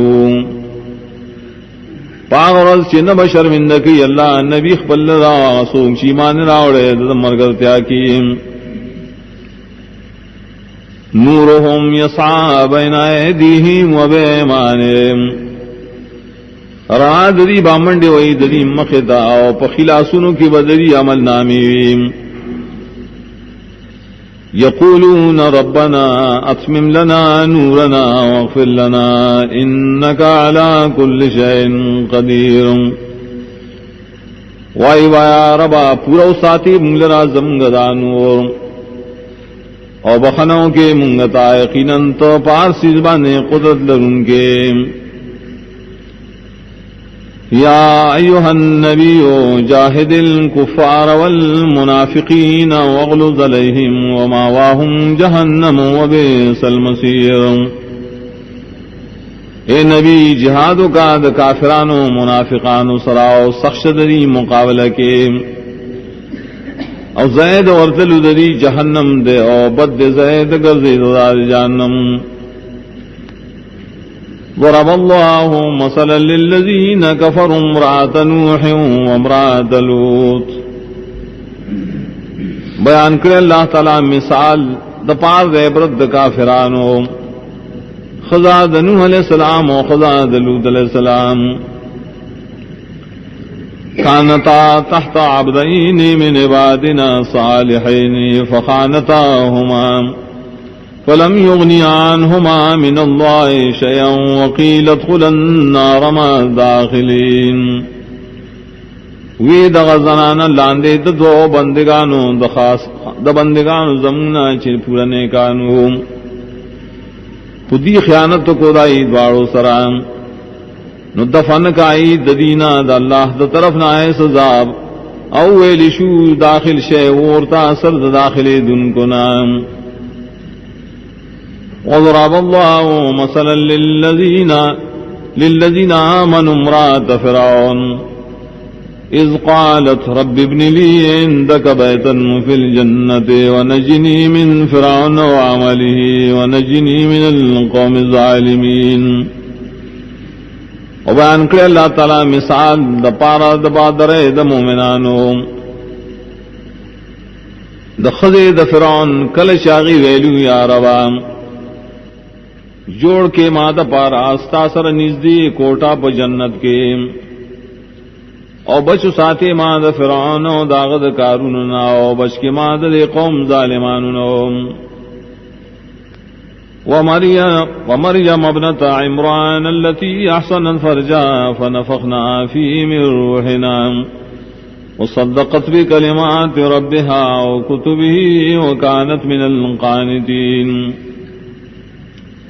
A: پاغرز چی نب شرمندکی اللہ نبی خبل را سوک چی مان راوڑے مرگرتیا کی. نورهم یسعا بین ایدیہم و بیمانہم. را دری بامنڈی وی دری مخدا او پخلاسونو کی بدری عمل نامی. یقولون ربنا اتمم لنا نورنا واغفر لنا انك على كل شيء قدير. وائی وایا ربا پورا ساتھی منگلرا زمگدا نور او بخنوں کے منگتا یقیناً تو پارسی زبان قدرت لرن کے. یا ایھا النبی جاہد الکفار والمنافقین واغلظ علیہم ومأواہم جہنم وبئس المصیر. اے نبی جہاد کا د کافرانو منافقانو سراو سخت دری مقابلہ کے او زید ورتل دری جہنم دے او بد زید گرزی دار جہنم. ضرب الله مثلا للذين كفروا امرأة نوح وامرأة لوط. بیان کرے اللہ تعالی مثال د پار دے عبرت د کافرانو خدا د نوح علیہ السلام و خدا د لوط علیہ السلام. كانتا تحت عبدين من عبادنا صالحين فخانتاهما فلم يغني عنهما من الله شيئا وقيل ادخلا النار مع الداخلين. وی دغ زنانا لاندے دو بندگانو دخاص د بندگانو زمنا چھ پورنے کانو پدی خیانت کو دائی دوارو سرام نو دفن کائی ددینا دا اللہ دا طرف نائے سزاب او ویلشو داخل شے ورتا سر داخل دن کو نام. وضرب الله مثلا للذين آمنوا امرأة فرعون إذ قالت رب ابن لي عندك بيتا في الجنة ونجني من فرعون وعمله ونجني من القوم الظالمين. وبیان کرے اللہ تعالی مثال د پارا د بادرے د مومنانو د خزے د فرعون کل شاغی ویلو یا ربا جوڑ کے ماد پارا آستا سر نزدی کوٹا پا جنت کے او بچ ساتے ماد فرعون و داغد کاروننا او بچ کے ماد دے قوم ظالماننا ومریم ابنت عمران التي احسنت فرجها فنفخنا فيه من روحنا وصدقت بكلمات ربها وكتبه وكانت من القانتين.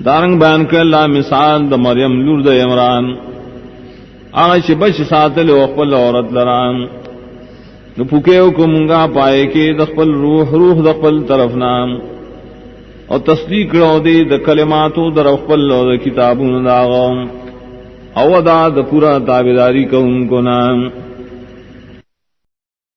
A: دارنگ بیان کر اللہ مثال د مریم لور د عمران آج بچ ساتل وقبل عورت لران نو پھکے کو منگا پائے کے دخپل روح دخپل طرف نام اور تصدیق رو دے د کلماتو در اخپل د کتابون داغم او دا د پورا تابداری کو ان کو نام.